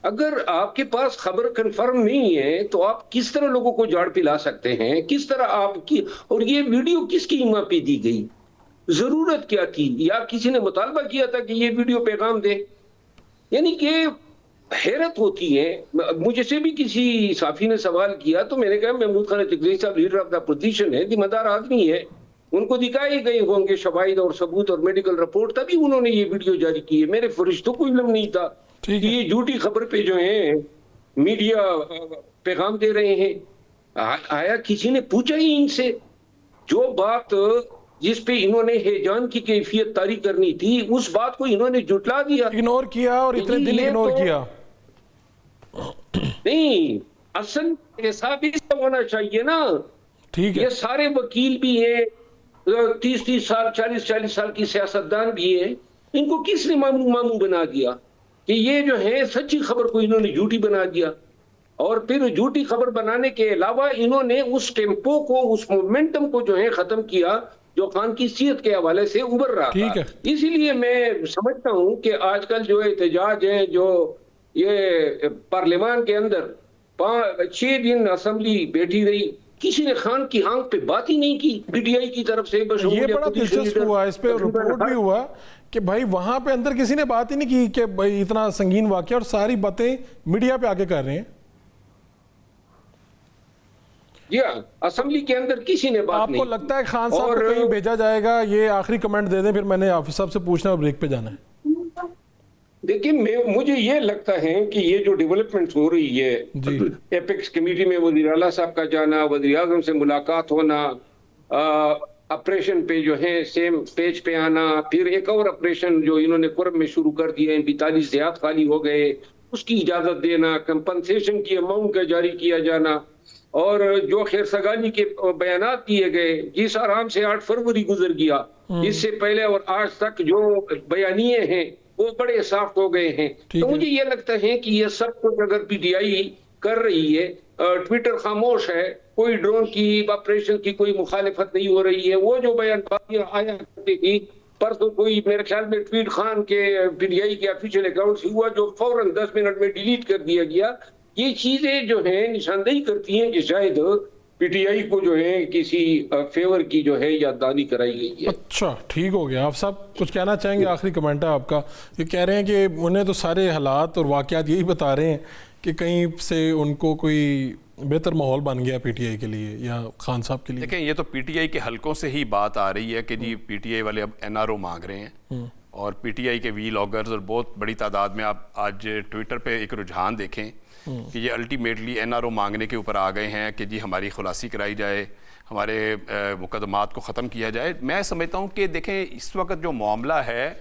اگر آپ کے پاس خبر کنفرم نہیں ہے تو آپ کس طرح لوگوں کو جھاڑ پلا سکتے ہیں؟ کس طرح آپ کی، اور یہ ویڈیو کس کی ایما پہ دی گئی؟ ضرورت کیا تھی؟ یا کسی نے مطالبہ کیا تھا کہ یہ ویڈیو پیغام دے؟ یعنی کہ حیرت ہوتی ہے. مجھے سے بھی کسی صحافی نے سوال کیا تو میں نے کہا محمود خان اچکزئی صاحب لیڈر آف دا اپوزیشن ہے، ذمہ دار آدمی ہے، ان کو دکھائے گئے ہوں گے شواہد اور ثبوت اور میڈیکل رپورٹ، تبھی انہوں نے یہ ویڈیو جاری کی ہے. میرے فرشتوں کو علم نہیں تھا کہ یہ جھوٹی خبر پہ جو ہیں میڈیا پیغام دے رہے ہیں. آیا کسی نے پوچھا ہی ان سے؟ جو بات جس پہ انہوں نے ہیجان کی کیفیت طاری کرنی تھی، اس بات کو انہوں نے جھٹلا دیا، اگنور کیا، اور اتنے دن اگنور کیا. نہیں، اصل حساب اس کا ہونا چاہیے نا. ٹھیک ہے، یہ سارے وکیل بھی ہیں، 30 سال 40 سال کی سیاستدان بھی ہیں، ان کو کس نے ماموں بنا دیا کہ یہ جو ہے سچی خبر کو انہوں نے جھوٹی بنا دیا؟ اور پھر جھوٹی خبر بنانے کے علاوہ انہوں نے اس ٹیمپو کو، اس مومنٹم کو جو ہے ختم کیا جو خان کی صحت کے حوالے سے ابھر رہا تھا. اسی لیے میں سمجھتا ہوں کہ آج کل جو احتجاج ہیں، جو یہ پارلیمان کے اندر 6 دن اسمبلی بیٹھی رہی، کسی نے خان کی آنکھ پہ بات ہی نہیں کی پی ٹی آئی کی طرف سے. یہ بڑا دلچسپ ہوا، اس پہ رپورٹ بھی ہوا کہ بھائی وہاں پہ اندر کسی نے بات ہی نہیں کی کہ بھائی اتنا سنگین واقعہ، اور ساری باتیں میڈیا پہ آگے کر رہے ہیں. جی ہاں، اسمبلی کے اندر کسی نے بات نہیں. آپ کو لگتا ہے خان صاحب کو کہیں بھیجا جائے گا؟ یہ آخری کمنٹ دے دیں، پھر میں نے حافظ صاحب سے پوچھنا ہے، بریک پہ جانا ہے. دیکھیں، مجھے یہ لگتا ہے کہ یہ جو ڈیولپمنٹس ہو رہی ہے، ایپیکس کمیٹی میں وزیر اعلیٰ صاحب کا جانا، وزیر اعظم سے ملاقات ہونا، آپریشن پہ جو ہے سیم پیج پہ آنا، پھر ایک اور آپریشن جو انہوں نے قرب میں شروع کر دیا، 42 دیہات خالی ہو گئے، اس کی اجازت دینا، کمپنسیشن کی اماؤنٹ کا جاری کیا جانا، اور جو خیر سگانی کے بیانات دیے گئے، جس آرام سے 8 فروری گزر گیا، اس سے پہلے اور آج تک جو بیانیے ہیں وہ بڑے سافٹ ہو گئے ہیں. تو مجھے یہ لگتا ہے کہ یہ سب کچھ اگر پی ٹی آئی کر رہی ہے، ٹویٹر خاموش ہے، کوئی ڈرون کی آپریشن کی کوئی مخالفت نہیں ہو رہی ہے. وہ جو بیان آیا کرتی تھی پرسوں، کوئی میرے خیال میں ٹویٹ خان کے پی ٹی آئی کے آفیشیل اکاؤنٹ سے ہوا، جو فوراً 10 منٹ میں ڈیلیٹ کر دیا گیا. یہ چیزیں جو ہیں نشاندہی کرتی ہیں کہ شاید پی ٹی آئی کو جو ہے کسی فیور کی جو ہے یاددانی کرائی گئی ہے. اچھا ٹھیک ہو گیا. آپ صاحب کچھ کہنا چاہیں گے؟ آخری کمنٹ ہے آپ کا. یہ کہہ رہے ہیں کہ انہیں تو سارے حالات اور واقعات یہی بتا رہے ہیں کہ کہیں سے ان کو کوئی بہتر ماحول بن گیا پی ٹی آئی کے لیے یا خان صاحب کے لیے. دیکھیں یہ تو پی ٹی آئی کے حلقوں سے ہی بات آ رہی ہے کہ جی پی ٹی آئی والے اب این آر او مانگ رہے ہیں، اور پی ٹی آئی کے وی لاگرز اور بہت بڑی تعداد میں آپ آج ٹویٹر پہ ایک رجحان دیکھیں کہ یہ الٹیمیٹلی این آر او مانگنے کے اوپر آ گئے ہیں کہ جی ہماری خلاصی کرائی جائے، ہمارے مقدمات کو ختم کیا جائے. میں سمجھتا ہوں کہ دیکھیں اس وقت جو معاملہ ہے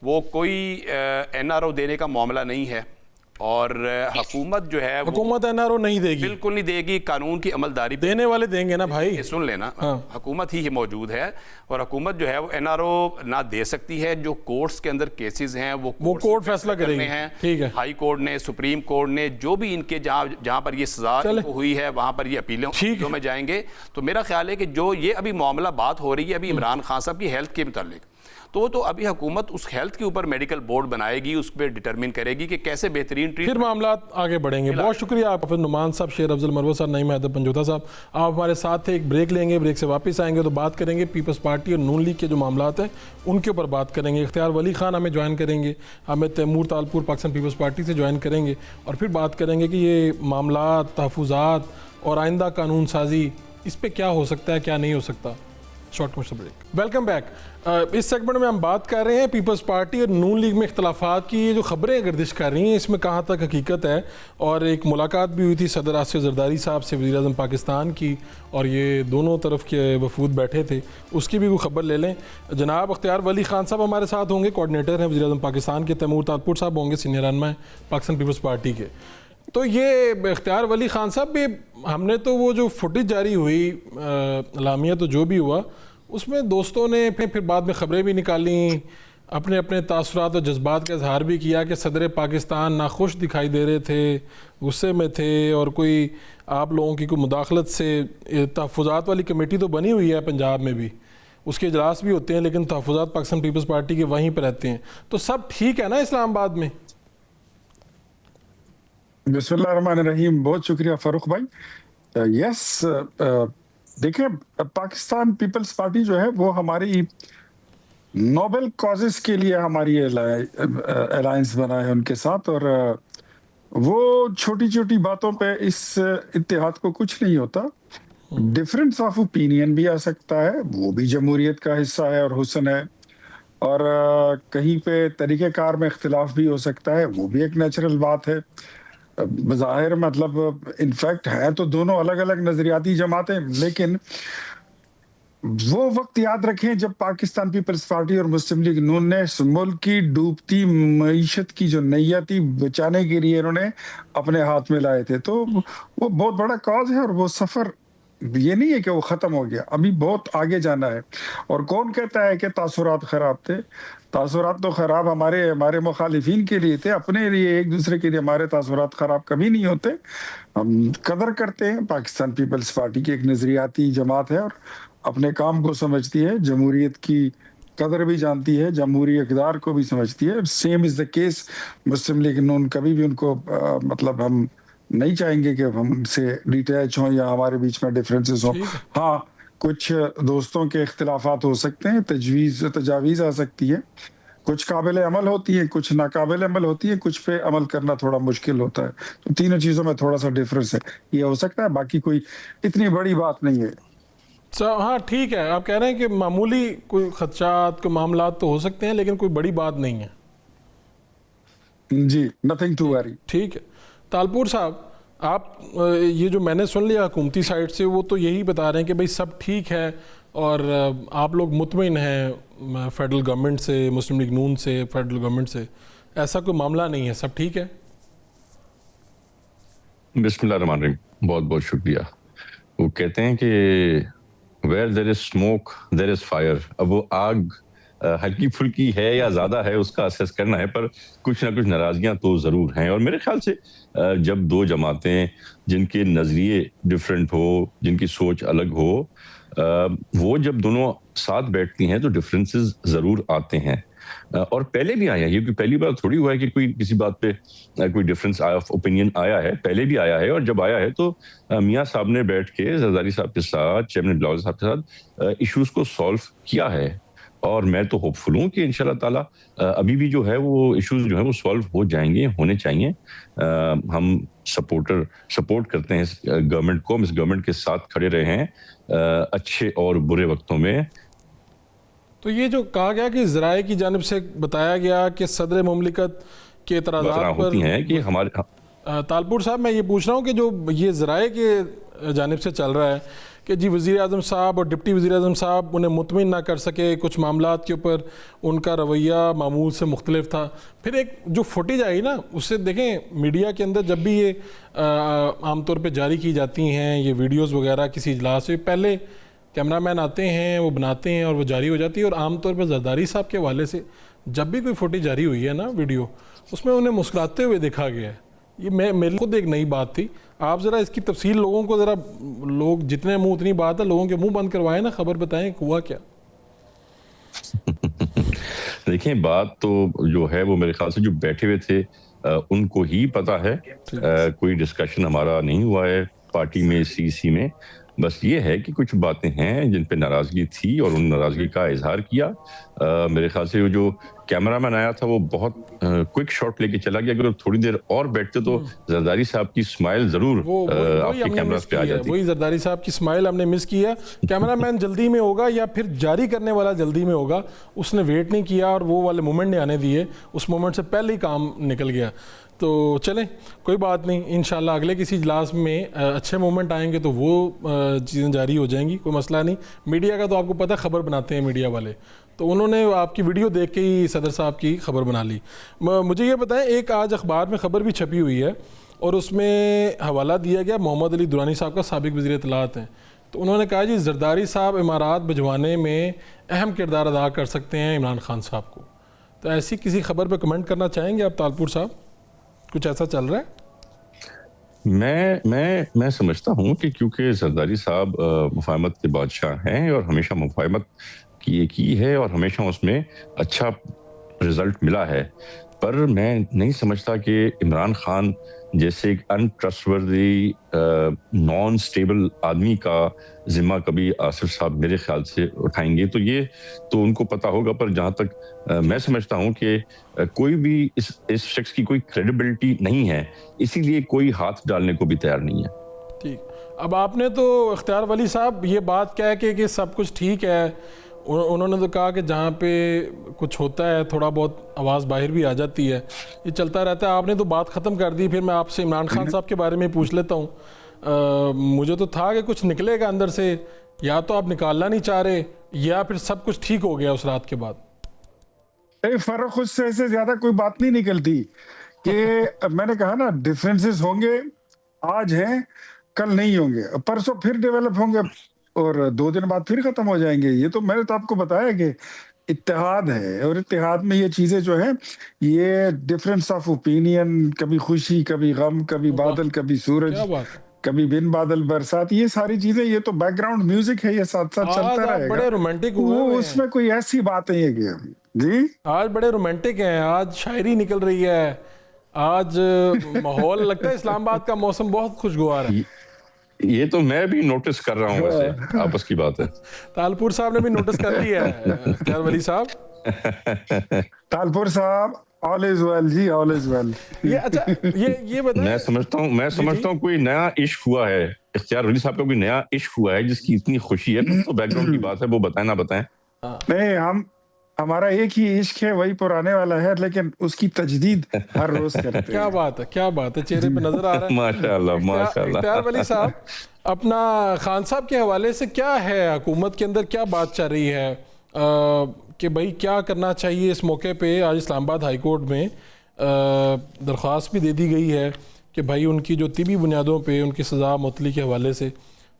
وہ کوئی این آر او دینے کا معاملہ نہیں ہے، اور حکومت جو ہے حکومت این آر او نہیں دے گی، بالکل نہیں دے گی. قانون کی عملداری دینے والے دیں گے نا بھائی. سن لینا، حکومت ہی موجود ہے، اور حکومت جو ہے وہ این آر او نہ دے سکتی ہے. جو کورٹس کے اندر کیسز ہیں وہ کورٹ فیصلہ کریں گے. ٹھیک ہے، ہائی کورٹ نے، سپریم کورٹ نے، جو بھی ان کے جہاں پر یہ سزا ہوئی ہے وہاں پر یہ اپیلوں میں جائیں گے. تو میرا خیال ہے کہ جو یہ ابھی معاملہ بات ہو رہی ہے ابھی عمران خان صاحب کی ہیلتھ کے متعلق، تو ابھی حکومت اس ہیلتھ کے اوپر میڈیکل بورڈ بنائے گی، اس پہ ڈٹرمن کرے گی کہ کیسے بہترین پھر معاملات آگے بڑھیں گے. بہت شکریہ آپ حافظ نعمان صاحب، شیر افضل مروت صاحب، نعیم حیدر پنجوتا صاحب. آپ ہمارے ساتھ تھے. ایک بریک لیں گے، بریک سے واپس آئیں گے تو بات کریں گے پیپلز پارٹی اور نون لیگ کے جو معاملات ہیں ان کے اوپر بات کریں گے. اختیار ولی خان ہمیں جوائن کریں گے، ہمیں تیمور تالپور پاکستان پیپلز پارٹی سے جوائن کریں گے، اور پھر بات کریں گے کہ یہ معاملات، تحفظات اور آئندہ قانون سازی، اس پہ کیا ہو سکتا ہے، کیا نہیں ہو سکتا. Short commercial break. Welcome back. اس سیگمنٹ میں ہم بات کر رہے ہیں پیپلز پارٹی اور نون لیگ میں اختلافات کی. یہ جو خبریں گردش کر رہی ہیں اس میں کہاں تک حقیقت ہے، اور ایک ملاقات بھی ہوئی تھی صدر آصف زرداری صاحب سے وزیر اعظم پاکستان کی، اور یہ دونوں طرف کے وفود بیٹھے تھے، اس کی بھی کوئی خبر لے لیں. جناب اختیار ولی خان صاحب ہمارے ساتھ ہوں گے، کوآرڈینیٹر ہیں وزیر اعظم پاکستان کے. تیمور تالپور صاحب ہوں گے، سینئر رہنما ہیں پاکستان پیپلز پارٹی کے. تو یہ اختیار ولی خان صاحب، ہم نے تو وہ جو فوٹیج جاری ہوئی اعلامیہ تو جو بھی ہوا اس میں دوستوں نے پھر بعد میں خبریں بھی نکالیں، اپنے اپنے تاثرات اور جذبات کا اظہار بھی کیا کہ صدر پاکستان ناخوش دکھائی دے رہے تھے، غصے میں تھے، اور کوئی آپ لوگوں کی کوئی مداخلت سے. تحفظات والی کمیٹی تو بنی ہوئی ہے پنجاب میں بھی، اس کے اجلاس بھی ہوتے ہیں، لیکن تحفظات پاکستان پیپلز پارٹی کے وہیں پہ رہتے ہیں. تو سب ٹھیک ہے نا اسلام آباد میں؟ بسم اللہ الرحمن الرحیم. بہت شکریہ فاروق بھائی. یس، دیکھیں پاکستان پیپلز پارٹی جو ہے وہ ہماری نوبل کازز کے لیے ہماری الائنس بنا ہے ان کے ساتھ، اور وہ چھوٹی چھوٹی باتوں پہ اس اتحاد کو کچھ نہیں ہوتا. ڈفرینس آف اوپینین بھی آ سکتا ہے، وہ بھی جمہوریت کا حصہ ہے اور حسن ہے، اور کہیں پہ طریقہ کار میں اختلاف بھی ہو سکتا ہے، وہ بھی ایک نیچرل بات ہے. بظاہر مطلب انفیکٹ ہے تو دونوں الگ الگ نظریاتی جماعتیں، لیکن وہ وقت یاد رکھیں جب پاکستان پیپلز پارٹی اور مسلم لیگ نون نے اس ملک کی ڈوبتی معیشت کی جو نیا تھی بچانے کے لیے انہوں نے اپنے ہاتھ میں لائے تھے. تو وہ بہت بڑا کاز ہے، اور وہ سفر یہ نہیں ہے کہ وہ ختم ہو گیا، ابھی بہت آگے جانا ہے. اور کون کہتا ہے کہ تاثرات خراب تھے؟ تاثرات تو خراب ہمارے مخالفین کے لیے تھے، اپنے لیے ایک دوسرے کے لیے ہمارے تاثرات خراب کبھی نہیں ہوتے. ہم قدر کرتے ہیں، پاکستان پیپلز پارٹی کی ایک نظریاتی جماعت ہے اور اپنے کام کو سمجھتی ہے، جمہوریت کی قدر بھی جانتی ہے، جمہوری اقدار کو بھی سمجھتی ہے. Same as the case Muslim League نون. کبھی بھی ان کو مطلب ہم نہیں چاہیں گے کہ ہم ان سے ڈیٹیچ ہوں یا ہمارے بیچ میں ڈفرینسز ہوں. ہاں کچھ دوستوں کے اختلافات ہو سکتے ہیں، تجاویز آ سکتی ہے، کچھ قابل عمل ہوتی ہیں، کچھ ناقابل عمل ہوتی ہیں، کچھ پہ عمل کرنا تھوڑا مشکل ہوتا ہے. تو تینوں چیزوں میں تھوڑا سا ڈفرینس ہے، یہ ہو سکتا ہے، باقی کوئی اتنی بڑی بات نہیں ہے. ہاں ٹھیک ہے، آپ کہہ رہے ہیں کہ معمولی کوئی خدشات، کوئی معاملات تو ہو سکتے ہیں لیکن کوئی بڑی بات نہیں ہے. جی، نتھنگ ٹو ویری. ٹھیک ہے. تالپور صاحب، آپ یہ جو میں نے سن لیا حکومتی سائٹ سے، وہ تو یہی بتا رہے ہیں کہ بھئی سب ٹھیک ہے اور آپ لوگ مطمئن ہیں فیڈرل گورنمنٹ سے، مسلم لیگ نون سے، فیڈرل گورنمنٹ سے، ایسا کوئی معاملہ نہیں ہے، سب ٹھیک ہے؟ بسم اللہ الرحمن الرحیم. بہت بہت شکریہ. وہ کہتے ہیں کہ where there is smoke there is fire. اب وہ آگ ہلکی پھلکی ہے یا زیادہ ہے اس کا اسیس کرنا ہے، پر کچھ نہ کچھ ناراضگیاں تو ضرور ہیں. اور میرے خیال سے جب دو جماعتیں جن کے نظریے ڈفرینٹ ہو، جن کی سوچ الگ ہو، وہ جب دونوں ساتھ بیٹھتی ہیں تو ڈفرینسز ضرور آتے ہیں. اور پہلے بھی آئے ہیں، کیونکہ پہلی بار تھوڑی ہوا ہے کہ کوئی کسی بات پہ کوئی ڈفرینس آف اوپینین آیا ہے، پہلے بھی آیا ہے. اور جب آیا ہے تو میاں صاحب نے بیٹھ کے زرداری صاحب کے ساتھ، چیئرمین بلاول صاحب کے ساتھ ایشوز کو سالو کیا ہے. اور میں تو ہوپ فل ہوں کہ انشاءاللہ تعالیٰ ابھی بھی جو ہے وہ ایشوز جو ہیں وہ سالو ہو جائیں گے، ہونے چاہیے. ہم سپورٹ کرتے ہیں اس گورنمنٹ کو، ہم اس گورنمنٹ کے ساتھ کھڑے رہے ہیں اچھے اور برے وقتوں میں. تو یہ جو کہا گیا کہ ذرائع کی جانب سے بتایا گیا کہ صدر مملکت کے اعتراضات پر ہوتی ہیں کہ ہمارے طالپور صاحب میں یہ پوچھ رہا ہوں کہ جو یہ ذرائع کے جانب سے چل رہا ہے کہ جی وزیر اعظم صاحب اور ڈپٹی وزیر اعظم صاحب انہیں مطمئن نہ کر سکے، کچھ معاملات کے اوپر ان کا رویہ معمول سے مختلف تھا. پھر ایک جو فوٹیج آئی نا، اس سے دیکھیں میڈیا کے اندر جب بھی یہ عام طور پہ جاری کی جاتی ہیں یہ ویڈیوز وغیرہ کسی اجلاس سے، پہلے کیمرہ مین آتے ہیں، وہ بناتے ہیں اور وہ جاری ہو جاتی ہے. اور عام طور پہ زرداری صاحب کے حوالے سے جب بھی کوئی فوٹیج جاری ہوئی ہے نا ویڈیو، اس میں انہیں مسکراتے ہوئے دیکھا گیا ہے. یہ میرے خود ایک نئی بات تھی. آپ ذرا اس کی تفصیل لوگوں کو ذرا، لوگ جتنے منہ اتنی بات ہے، لوگوں کے منہ بند کروائیں نا، خبر بتائیں ہوا کیا. دیکھیں بات تو جو ہے وہ میرے خیال سے جو بیٹھے ہوئے تھے ان کو ہی پتا ہے. کوئی ڈسکشن ہمارا نہیں ہوا ہے پارٹی میں، سی میں. بس یہ ہے کہ کچھ باتیں ہیں جن پہ ناراضگی تھی اور ان ناراضگی کا اظہار کیا. میرے خیال سے وہ جو کیمرہ مین آیا تھا وہ بہت کوئک شاٹ لے کے چلا گیا. اگر تھوڑی دیر اور بیٹھتے تو زرداری صاحب کی اسمائل ضرور آپ کے کیمراز پہ آ جاتی. وہی زرداری صاحب کی اسمائل ہم نے مس کیا. کیمرہ مین جلدی میں ہوگا یا پھر جاری کرنے والا جلدی میں ہوگا، اس نے ویٹ نہیں کیا اور وہ والے مومنٹ نہیں آنے دیے، اس مومنٹ سے پہلے ہی کام نکل گیا. تو چلیں کوئی بات نہیں، انشاءاللہ اگلے کسی اجلاس میں اچھے مومنٹ آئیں گے تو وہ چیزیں جاری ہو جائیں گی، کوئی مسئلہ نہیں. میڈیا کا تو آپ کو پتہ خبر بناتے ہیں میڈیا والے، تو انہوں نے آپ کی ویڈیو دیکھ کے ہی صدر صاحب کی خبر بنا لی. مجھے یہ بتائیں، ایک آج اخبار میں خبر بھی چھپی ہوئی ہے اور اس میں حوالہ دیا گیا محمد علی درانی صاحب کا، سابق وزیر اطلاعات ہیں. تو انہوں نے کہا جی زرداری صاحب امارات بھجوانے میں اہم کردار ادا کر سکتے ہیں عمران خان صاحب کو. تو ایسی کسی خبر پہ کمنٹ کرنا چاہیں گے آپ طالپور صاحب؟ کچھ ایسا چل رہا ہے؟ میں سمجھتا ہوں کہ کیونکہ زرداری صاحب مفاہمت کے بادشاہ ہیں اور ہمیشہ مفاہمت کی ہے اور ہمیشہ اس میں اچھا رزلٹ ملا ہے، پر میں نہیں سمجھتا کہ عمران خان جیسے ایک انٹرسٹوردی نان سٹیبل آدمی کا ذمہ کبھی آصف صاحب میرے خیال سے اٹھائیں گے. تو یہ تو ان کو پتہ ہوگا، پر جہاں تک میں سمجھتا ہوں کہ کوئی بھی اس شخص کی کوئی کریڈیبلٹی نہیں ہے، اسی لیے کوئی ہاتھ ڈالنے کو بھی تیار نہیں ہے. ٹھیک. اب آپ نے تو اختیار ولی صاحب یہ بات کہہ کے کہ سب کچھ ٹھیک ہے، انہوں نے تو کہا کہ جہاں پہ کچھ ہوتا ہے تھوڑا بہت آواز باہر بھی آ جاتی ہے، یہ چلتا رہتا ہے. آپ نے تو بات ختم کر دی. پھر میں آپ سے عمران خان صاحب کے بارے میں پوچھ لیتا ہوں. مجھے تو تھا کہ کچھ نکلے گا اندر سے، یا تو آپ نکالنا نہیں چاہ رہے یا پھر سب کچھ ٹھیک ہو گیا اس رات کے بعد. فرق اس سے زیادہ کوئی بات نہیں نکلتی کہ میں نے کہا نا ڈفرینسز ہوں گے، آج ہیں کل نہیں ہوں گے، پرسوں پھر ڈیولپ ہوں گے اور 2 دن بعد پھر ختم ہو جائیں گے. یہ تو میں نے تو آپ کو بتایا کہ اتحاد ہے، اور اتحاد میں یہ چیزیں جو ہیں، یہ ڈفرینس آف اوپینین، کبھی خوشی کبھی غم، کبھی بادل کبھی سورج، کبھی بن بادل برسات، یہ ساری چیزیں یہ تو بیک گراؤنڈ میوزک ہے، یہ ساتھ ساتھ چلتا رہے گا. بڑے رومانٹک ہوئے اس میں کوئی ایسی بات نہیں ہے کہ جی آج بڑے رومانٹک ہیں، آج شاعری نکل رہی ہے، آج ماحول لگتا ہے اسلام آباد کا موسم بہت خوشگوار ہے. یہ تو میں بھی نوٹس کر رہا ہوں، ویسے آپس کی بات ہے. طالپور صاحب نے بھی نوٹس کر لیا ہے. اختیار ولی صاحب، طالپور صاحب all is well G, all is well. یہ اچھا یہ بتائیں، میں سمجھتا ہوں کوئی نیا عشق ہوا ہے، اختیار ولی صاحب کا کوئی نیا عشق ہوا ہے جس کی اتنی خوشی ہے. تو بیک گراؤنڈ کی بات ہے، وہ بتائیں نہ بتائیں. نہیں، ہمارا ایک ہی عشق ہے، وہی پرانے والا ہے، لیکن اس کی تجدید ہر روز کرتے ہیں. کیا بات ہے، کیا بات ہے، چہرے پہ نظر آ رہا ہے. ماشاءاللہ ماشاءاللہ. اختیار ولی صاحب، اپنا خان صاحب کے حوالے سے کیا ہے، حکومت کے اندر کیا بات چل رہی ہے کہ بھائی کیا کرنا چاہیے اس موقع پہ؟ آج اسلام آباد ہائی کورٹ میں درخواست بھی دے دی گئی ہے کہ بھائی ان کی جو طبی بنیادوں پہ ان کی سزا معطلی کے حوالے سے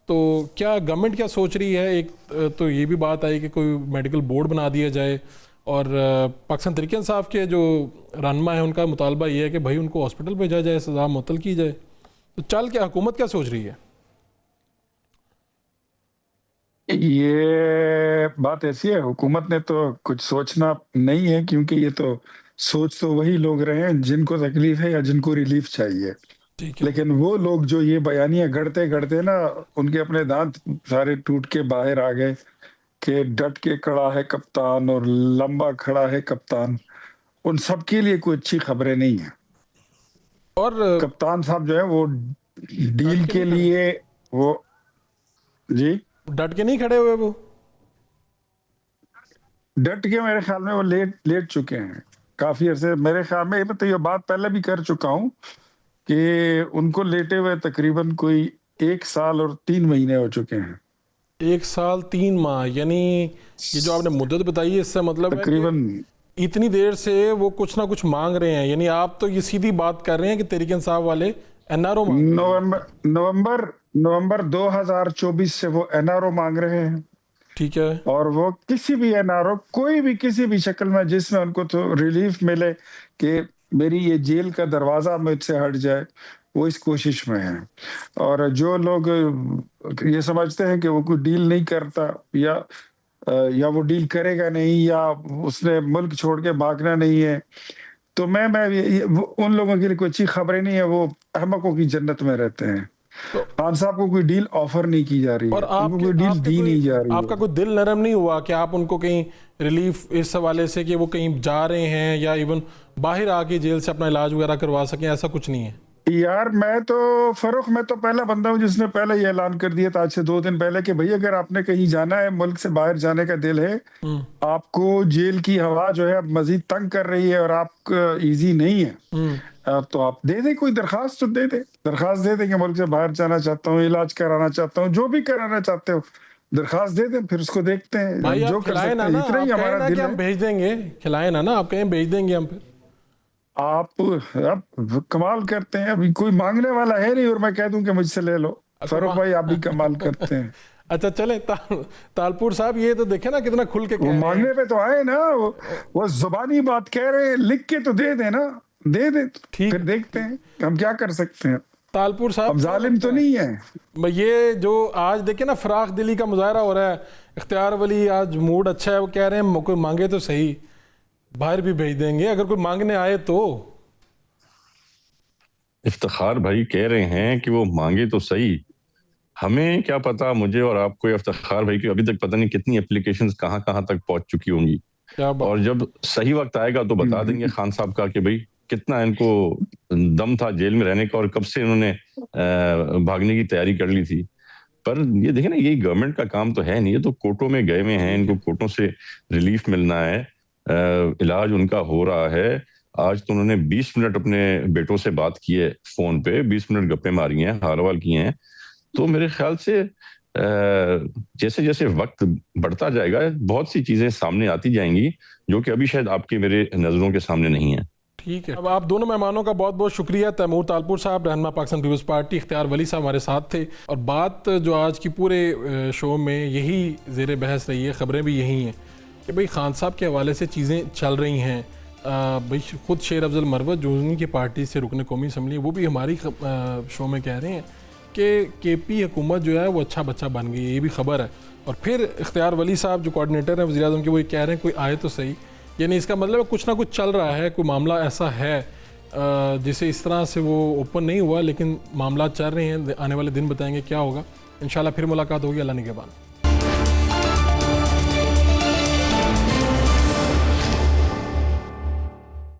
تو کیا گورنمنٹ کیا سوچ رہی ہے؟ ایک تو یہ بھی بات آئی کہ کوئی میڈیکل بورڈ بنا دیا جائے، اور پاکستان تحریک انصاف کے جو رہنما ہیں ان کا مطالبہ یہ ہے کہ بھائی ان کو ہاسپٹل بھیجا جائے، سزا معطل کی جائے. تو چل کیا حکومت کیا سوچ رہی ہے؟ یہ بات ایسی ہے، حکومت نے تو کچھ سوچنا نہیں ہے، کیونکہ یہ تو سوچ تو وہی لوگ رہے ہیں جن کو تکلیف ہے یا جن کو ریلیف چاہیے. ٹھیک ہے. لیکن وہ لوگ جو یہ بیانیاں گڑتے گڑتے نا ان کے اپنے دانت سارے ٹوٹ کے باہر آ گئے کہ ڈٹ کے کھڑا ہے کپتان اور لمبا کھڑا ہے کپتان، ان سب کے لیے کوئی اچھی خبریں نہیں ہیں. اور کپتان صاحب جو ہے وہ ڈیل کے لیے وہ جی ڈٹ کے نہیں کھڑے ہوئے، وہ ڈٹ کے میرے خیال میں وہ لیٹ چکے ہیں کافی عرصے. میرے خیال میں تو یہ بات پہلے بھی کر چکا ہوں کہ ان کو لیٹے ہوئے تقریباً کوئی 1 سال اور 3 مہینے ہو چکے ہیں. 1 سال 3 ماہ، یعنی یہ جو آپ نے مدت بتائی ہے اس سے مطلب ہے تقریباً کہ اتنی دیر سے وہ کچھ نہ کچھ مانگ رہے ہیں. یعنی آپ تو یہ سیدھی بات کر رہے ہیں کہ تحریک انصاف والے NRO نومبر 2024 سے وہ NRO مانگ رہے ہیں. ٹھیک ہے. اور وہ کسی بھی NRO کوئی بھی کسی بھی شکل میں جس میں ان کو تو ریلیف ملے کہ میری یہ جیل کا دروازہ مجھ سے ہٹ جائے، وہ اس کوشش میں ہیں. اور جو لوگ یہ سمجھتے ہیں کہ وہ کوئی ڈیل نہیں کرتا یا وہ ڈیل کرے گا نہیں یا اس نے ملک چھوڑ کے بھاگنا نہیں ہے، تو میں ان لوگوں کے لیے کوئی اچھی خبریں نہیں ہے. وہ احمقوں کی جنت میں رہتے ہیں. خان صاحب کو کوئی ڈیل آفر نہیں کی جا رہی ہے، ان کو کوئی ڈیل دی نہیں جا رہی ہے. آپ کا کوئی دل نرم نہیں ہوا کہ آپ ان کو کہیں ریلیف اس حوالے سے کہ وہ کہیں جا رہے ہیں یا ایون باہر آ کے جیل سے اپنا علاج وغیرہ کروا سکیں؟ ایسا کچھ نہیں ہے یار. میں تو پہلا بندہ ہوں جس نے پہلے یہ اعلان کر دیا تھا آج سے 2 دن پہلے کہ بھئی اگر آپ نے کہیں جانا ہے، ملک سے باہر جانے کا دل ہے، آپ کو جیل کی ہوا جو ہے مزید تنگ کر رہی ہے اور آپ ایزی نہیں ہے، تو آپ دے دیں کوئی درخواست، تو درخواست دے دیں کہ ملک سے باہر جانا چاہتا ہوں، علاج کرانا چاہتا ہوں، جو بھی کرانا چاہتے ہو درخواست دے دیں، پھر اس کو دیکھتے ہیں جو کر سکتے ہیں. اتنا ہی ہمارا دل ہے. ہم بھیج دیں گے، کھلائیں نا، آپ کہیں بھیج دیں گے ہم. پھر آپ اب کمال کرتے ہیں، ابھی کوئی مانگنے والا ہے نہیں اور میں کہہ دوں کہ مجھ سے لے لو. فاروق بھائی آپ بھی کمال کرتے ہیں. اچھا چلیں تالپور صاحب، یہ تو دیکھیں نا کتنا کھل کے وہ مانگنے پہ تو آئے نا، وہ زبانی بات کہہ رہے ہیں، لکھ کے تو دے دیں نا، دے دیں پھر دیکھتے ہیں ہم کیا کر سکتے ہیں. تالپور صاحب اب ظالم تو نہیں ہے. یہ جو آج دیکھیں نا فراخ دلی کا مظاہرہ ہو رہا ہے، اختیار ولی آج موڈ اچھا ہے، وہ کہہ رہے ہیں کوئی مانگے تو صحیح، باہر بھی بھیج دیں گے اگر کوئی مانگنے آئے تو. افتخار بھائی کہہ رہے ہیں کہ وہ مانگے تو صحیح، ہمیں کیا پتا، مجھے اور آپ کو افتخار بھائی کی ابھی تک پتہ نہیں کتنی اپلیکیشنز کہاں تک پہنچ چکی ہوں گی، اور جب صحیح وقت آئے گا تو بتا دیں گے خان صاحب کا کہ بھائی کتنا ان کو دم تھا جیل میں رہنے کا اور کب سے انہوں نے بھاگنے کی تیاری کر لی تھی. پر یہ دیکھیں نا، یہ گورنمنٹ کا کام تو ہے نہیں، یہ تو کورٹوں میں گئے ہوئے ہیں، ان کو کورٹوں سے ریلیف ملنا ہے، علاج ان کا ہو رہا ہے. آج تو انہوں نے 20 منٹ اپنے بیٹوں سے بات کی ہے فون پہ، 20 منٹ گپے ماری ہیں، حال حوال کیے ہیں. تو میرے خیال سے جیسے جیسے وقت بڑھتا جائے گا بہت سی چیزیں سامنے آتی جائیں گی جو کہ ابھی شاید آپ کے میرے نظروں کے سامنے نہیں ہیں. ٹھیک ہے. اب آپ دونوں مہمانوں کا بہت بہت شکریہ. تیمور تالپور صاحب، رہنما پاکستان پیپلز پارٹی، اختیار ولی صاحب ہمارے ساتھ تھے. اور بات جو آج کی پورے شو میں یہی زیر بحث رہی ہے، خبریں بھی یہی ہیں کہ بھئی خان صاحب کے حوالے سے چیزیں چل رہی ہیں. بھئی خود شیر افضل مروت جو ان کی پارٹی سے رکن قومی اسمبلی، وہ بھی ہماری شو میں کہہ رہے ہیں کہ KP حکومت جو ہے وہ اچھا بچہ بن گئی ہے، یہ بھی خبر ہے. اور پھر اختیار ولی صاحب جو کوارڈینیٹر ہیں وزیر اعظم کے، وہ یہ کہہ رہے ہیں کوئی آئے تو صحیح. یعنی اس کا مطلب ہے کچھ نہ کچھ چل رہا ہے، کوئی معاملہ ایسا ہے جسے اس طرح سے وہ اوپن نہیں ہوا، لیکن معاملات چل رہے ہیں. آنے والے دن بتائیں گے کیا ہوگا. انشاءاللہ پھر ملاقات ہوگی. اللہ نگہبان.